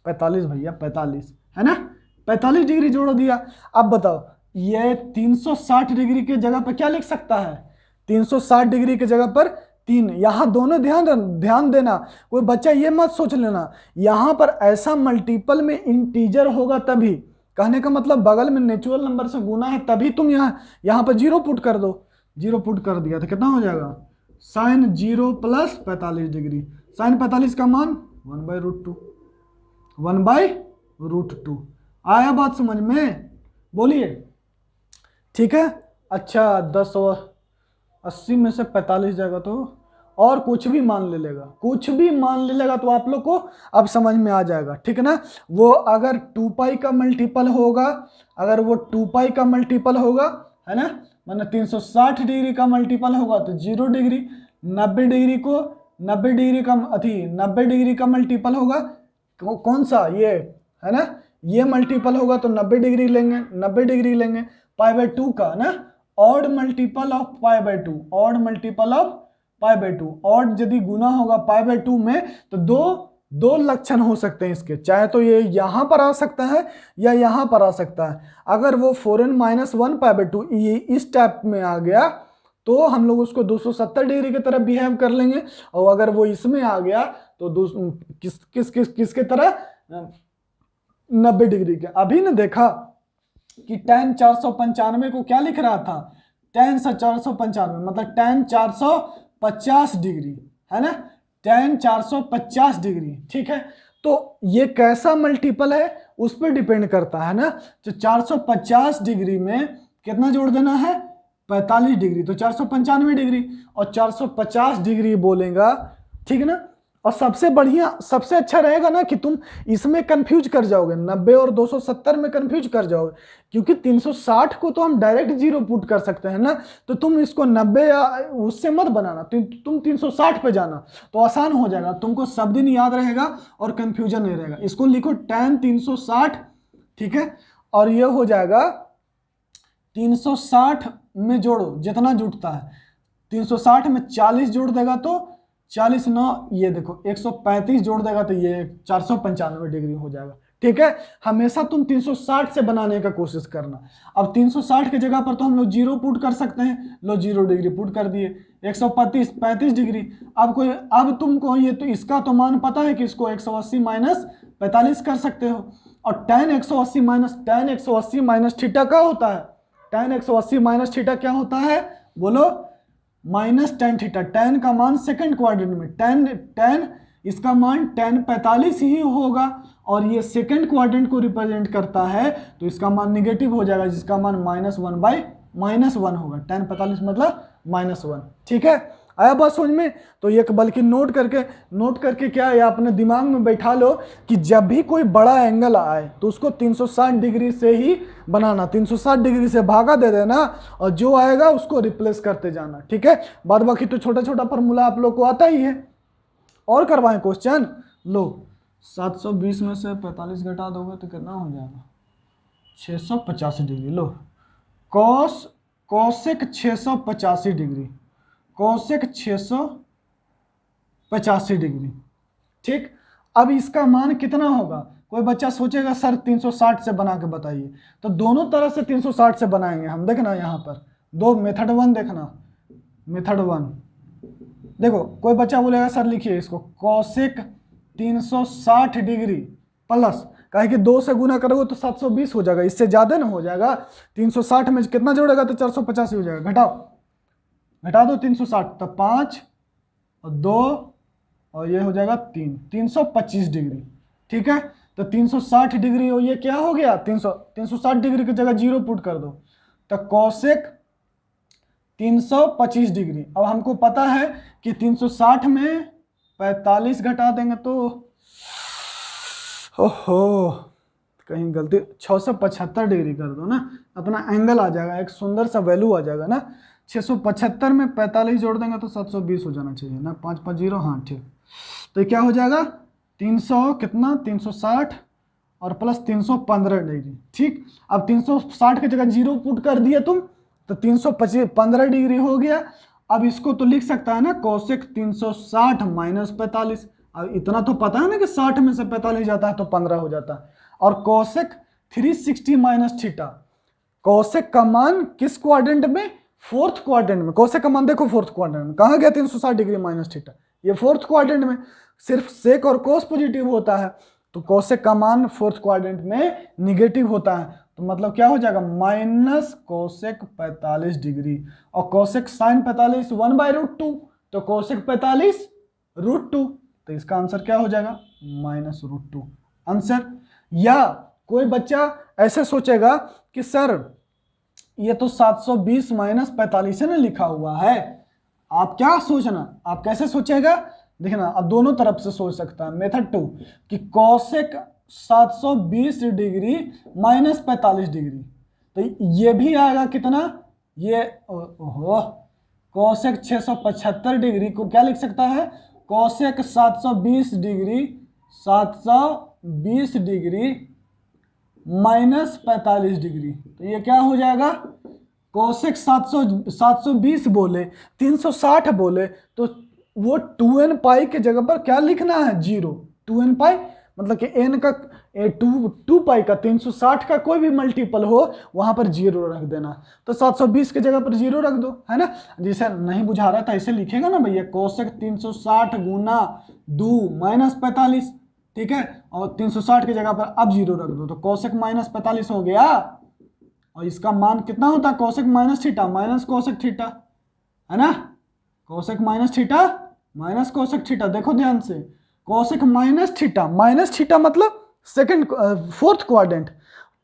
45 भैया 45, है ना, 45 डिग्री जोड़ दिया। अब बताओ ये 360 डिग्री के जगह पर क्या लिख सकता है, 360 डिग्री के जगह पर 3। यहाँ दोनों ध्यान देना, कोई बच्चा ये मत सोच लेना यहाँ पर ऐसा मल्टीपल में इंटीजर होगा तभी, कहने का मतलब बगल में नेचुरल नंबर से गुना है तभी तुम यहाँ पर 0 पुट कर दो। 0 पुट कर दिया तो कितना हो जाएगा, साइन 0 प्लस 45 डिग्री। साइन 45 का मान 1/√2, 1/√2। आया बात समझ में, बोलिए, ठीक है। अच्छा 10 और 80 में से 45 जाएगा तो और कुछ भी मान ले लेगा, कुछ भी मान ले लेगा तो आप लोग को अब समझ में आ जाएगा, ठीक है ना। वो अगर 2 का मल्टीपल होगा, अगर वो 2 का मल्टीपल होगा, है ना, मतलब 360 डिग्री का मल्टीपल होगा तो 0 डिग्री, 90 डिग्री को 90 डिग्री का 90 डिग्री का मल्टीपल होगा, कौन सा, ये है ना, ये मल्टीपल होगा तो 90 डिग्री लेंगे, 90 डिग्री लेंगे। π/2 का ना odd multiple of π/2, odd multiple of π/2, odd यदि गुना होगा π/2 में तो दो लक्षण हो सकते हैं इसके, चाहे तो ये यहां पर आ सकता है या यहां पर आ सकता है। अगर वो 4n-1 π/2 ये इस टाइप में आ गया तो हम लोग उसको 270 डिग्री की तरह बिहेव कर लेंगे, और अगर वो इसमें आ गया तो किसके तरह, 90 डिग्री के। अभी ने देखा कि tan 495 को क्या लिख रहा था, tan 495 मतलब tan 450 डिग्री, है ना, tan 450 डिग्री, ठीक है। तो ये कैसा मल्टीपल है उस पर डिपेंड करता है ना। तो 450 डिग्री में कितना जोड़ देना है, 45 डिग्री, तो 495 डिग्री और 450 डिग्री बोलेगा, ठीक है ना। और सबसे बढ़िया, सबसे अच्छा रहेगा ना कि तुम इसमें कंफ्यूज कर जाओगे, 90 और 270 में कंफ्यूज कर जाओगे, क्योंकि 360 को तो हम डायरेक्ट 0 पुट कर सकते हैं ना, तो तुम इसको 90 या उससे मत बनाना, तुम 360 पे जाना तो आसान हो जाएगा, तुमको सब दिन याद रहेगा और कंफ्यूजन नहीं रहेगा। इसको लिखो tan 360, ठीक है, और ये हो जाएगा 360 में जोड़ो जितना जुटता है, 360 में 40 जोड़ देगा तो 40 9, ये देखो 135 जोड़ देगा तो ये 495 डिग्री हो जाएगा, ठीक है। हमेशा तुम 360 से बनाने का कोशिश करना। अब 360 की जगह पर तो हम लोग 0 पुट कर सकते हैं, लो 0 डिग्री पुट कर दिए, 135 डिग्री। अब तुमको ये तो इसका तो मान पता है कि इसको 180 माइनस 45 कर सकते हो, और tan 180 माइनस थीटा क्या होता है, tan 180 माइनस थीटा क्या होता है, बोलो, माइनस tan थीटा। tan का मान सेकंड क्वाड्रेंट में, tan इसका मान tan 45 ही होगा, और ये सेकंड क्वाड्रेंट को रिप्रेजेंट करता है तो इसका मान निगेटिव हो जाएगा, जिसका मान -1 होगा। tan 45 मतलब -1, ठीक है। आया बात समझ में। तो ये बल्कि नोट करके क्या है, अपने दिमाग में बैठा लो कि जब भी कोई बड़ा एंगल आए तो उसको 360 डिग्री से ही बनाना, 360 डिग्री से भागा दे देना और जो आएगा उसको रिप्लेस करते जाना, ठीक है। बाद बाकी तो छोटा छोटा फॉर्मूला आप लोग को आता ही है। और करवाएं क्वेश्चन, लो 720 में से 45 घटा दोगे तो कितना हो जाएगा, 685 डिग्री। लो कोसेक 685 डिग्री, कोसेक 685 डिग्री, ठीक। अब इसका मान कितना होगा, कोई बच्चा सोचेगा सर 360 से बना के बताइए, तो दोनों तरह से 360 से बनाएंगे हम। देखना यहाँ पर दो मेथड 1 देखना, मेथड 1 देखो, कोई बच्चा बोलेगा सर लिखिए इसको, कोसेक 360 डिग्री प्लस, कहे कि 2 से गुना करोगे तो 720 हो जाएगा, इससे ज़्यादा ना हो जाएगा। 360 में कितना जोड़ेगा तो 485 हो जाएगा, घटा दो 360 तो 5 और 2 और ये हो जाएगा 3, 325 डिग्री, ठीक है। तो 360 डिग्री हो, ये क्या हो गया, 360 डिग्री की जगह 0 पुट कर दो तो कोसेक 325 डिग्री। अब हमको पता है कि 360 में 45 घटा देंगे तो ओहो कहीं गलती, 675 डिग्री कर दो ना, अपना एंगल आ जाएगा, एक सुंदर सा वैल्यू आ जाएगा ना। 675 में 45 जोड़ देंगे तो 720 हो जाना चाहिए ना, 550, हाँ ठीक। तो ये क्या हो जाएगा 300 कितना, 360 और प्लस 315 डिग्री, ठीक। अब 360 की जगह 0 पुट कर दिए तुम तो 315 डिग्री हो गया। अब इसको तो लिख सकता है ना कोसेक 360 माइनस 45। अब इतना तो पता है ना कि 60 में से 45 जाता है तो 15 हो जाता है। और कोसेक 360 माइनस थीटा, कोसेक का मान किस क्वाड्रेंट में, फोर्थ क्वाड्रेंट में, कोसेक का मान देखो फोर्थ क्वाड्रेंट में कहाँ गया 360 डिग्री माइनस थीटा, ये फोर्थ क्वाड्रेंट में, सिर्फ सेक और कोस पॉजिटिव होता है, तो कोसेक का मान फोर्थ क्वाड्रेंट में निगेटिव होता है, तो मतलब क्या हो जाएगा माइनस कोसेक 45 डिग्री, और कोसेक साइन 45 1/√2, तो कोसेक 45 √2, तो इसका आंसर क्या हो जाएगा -√2 आंसर। या कोई बच्चा ऐसे सोचेगा कि सर ये तो 720 माइनस 45 है ना लिखा हुआ है, आप क्या सोचना, आप कैसे सोचेगा, देखना आप दोनों तरफ से सोच सकता है। मेथड 2 कि कोसेक 720 डिग्री माइनस 45 डिग्री, तो ये भी आएगा कितना, ये ओहो कोसेक 675 डिग्री को क्या लिख सकता है, कोसेक 720 डिग्री माइनस 45 डिग्री, तो ये क्या हो जाएगा, कोसेक 720 बोले 360 बोले तो वो 2n पाई के जगह पर क्या लिखना है 0, 2n पाई मतलब कि n का 2 पाई का 360 का कोई भी मल्टीपल हो वहां पर 0 रख देना, तो 720 के जगह पर 0 रख दो, है ना। जैसे नहीं बुझा रहा था ऐसे लिखेगा ना भैया, कोसेक 360 गुना 2 माइनस 45, ठीक है, और 360 की जगह पर अब 0 रख दो, तो कोसेक माइनस 45 हो गया, और इसका मान कितना होता है cosec minus theta minus cosec theta, है ना, कोसेक माइनस थीटा, देखो ध्यान से, कोसेक माइनस थीटा मतलब second fourth quadrant,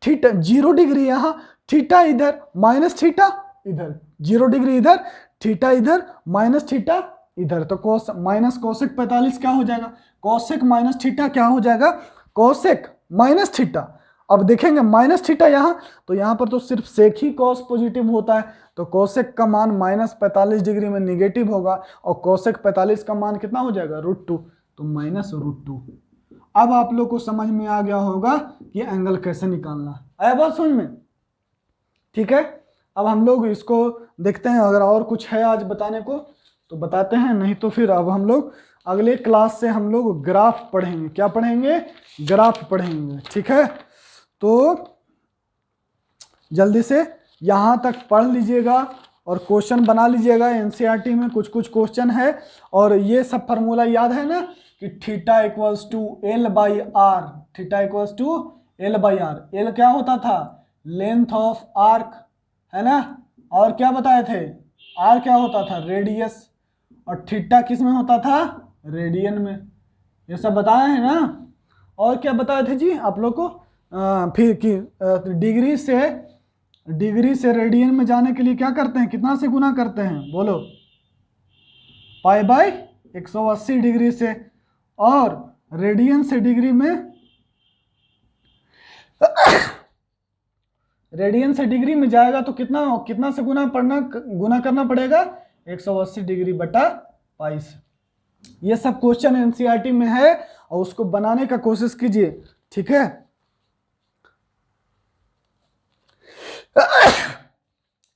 theta 0 degree यहाँ, थीटा इधर माइनस थीटा इधर, 0 डिग्री इधर, थीटा इधर, माइनस थीटा इधर, तो माइनस कोसेक 45 क्या हो जाएगा, कोसेक माइनस थीटा क्या हो जाएगा, कोसेक माइनस थीटा। अब देखेंगे माइनस थीटा यहाँ, तो यहाँ पर तो सिर्फ सेक ही कॉस पॉजिटिव होता है, तो कोसेक का मान माइनस 45 डिग्री में निगेटिव होगा, और कोसेक 45 का मान कितना हो जाएगा √2, तो -√2। अब आप लोग को समझ में आ गया होगा कि एंगल कैसे निकालना, आया बात समझ में, ठीक है। अब हम लोग इसको देखते हैं, अगर और कुछ है आज बताने को तो बताते हैं, नहीं तो फिर अब हम लोग अगले क्लास से हम लोग ग्राफ पढ़ेंगे, क्या पढ़ेंगे, ग्राफ पढ़ेंगे, ठीक है। तो जल्दी से यहाँ तक पढ़ लीजिएगा और क्वेश्चन बना लीजिएगा, एनसीईआरटी में कुछ कुछ क्वेश्चन है, और ये सब फार्मूला याद है ना कि theta equals to L/R, theta equals to L/R, L क्या होता था, लेंथ ऑफ आर्क, है ना, और क्या बताए थे, R क्या होता था, रेडियस, और थीटा किस में होता था, रेडियन में, ये सब बताए हैं ना। और क्या बताए थे जी आप लोग को, फिर कि डिग्री से रेडियन में जाने के लिए क्या करते हैं, कितना से गुना करते हैं, बोलो, π/180 डिग्री से, और रेडियन से डिग्री में जाएगा तो कितना से गुना करना पड़ेगा, 180 डिग्री बटा पाई से। ये सब क्वेश्चन एनसीईआरटी में है, और उसको बनाने का कोशिश कीजिए, ठीक है।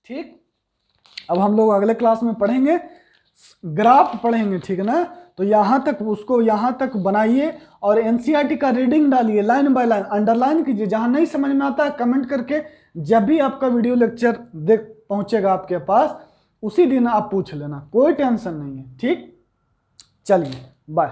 ठीक, अब हम लोग अगले क्लास में पढ़ेंगे, ग्राफ पढ़ेंगे, ठीक है ना। तो यहाँ तक बनाइए, और एनसीईआरटी का रीडिंग डालिए लाइन बाय लाइन, अंडरलाइन कीजिए, जहाँ नहीं समझ में आता है कमेंट करके, जब भी आपका वीडियो लेक्चर पहुंचेगा आपके पास उसी दिन आप पूछ लेना, कोई टेंशन नहीं है, ठीक। चलिए बाय।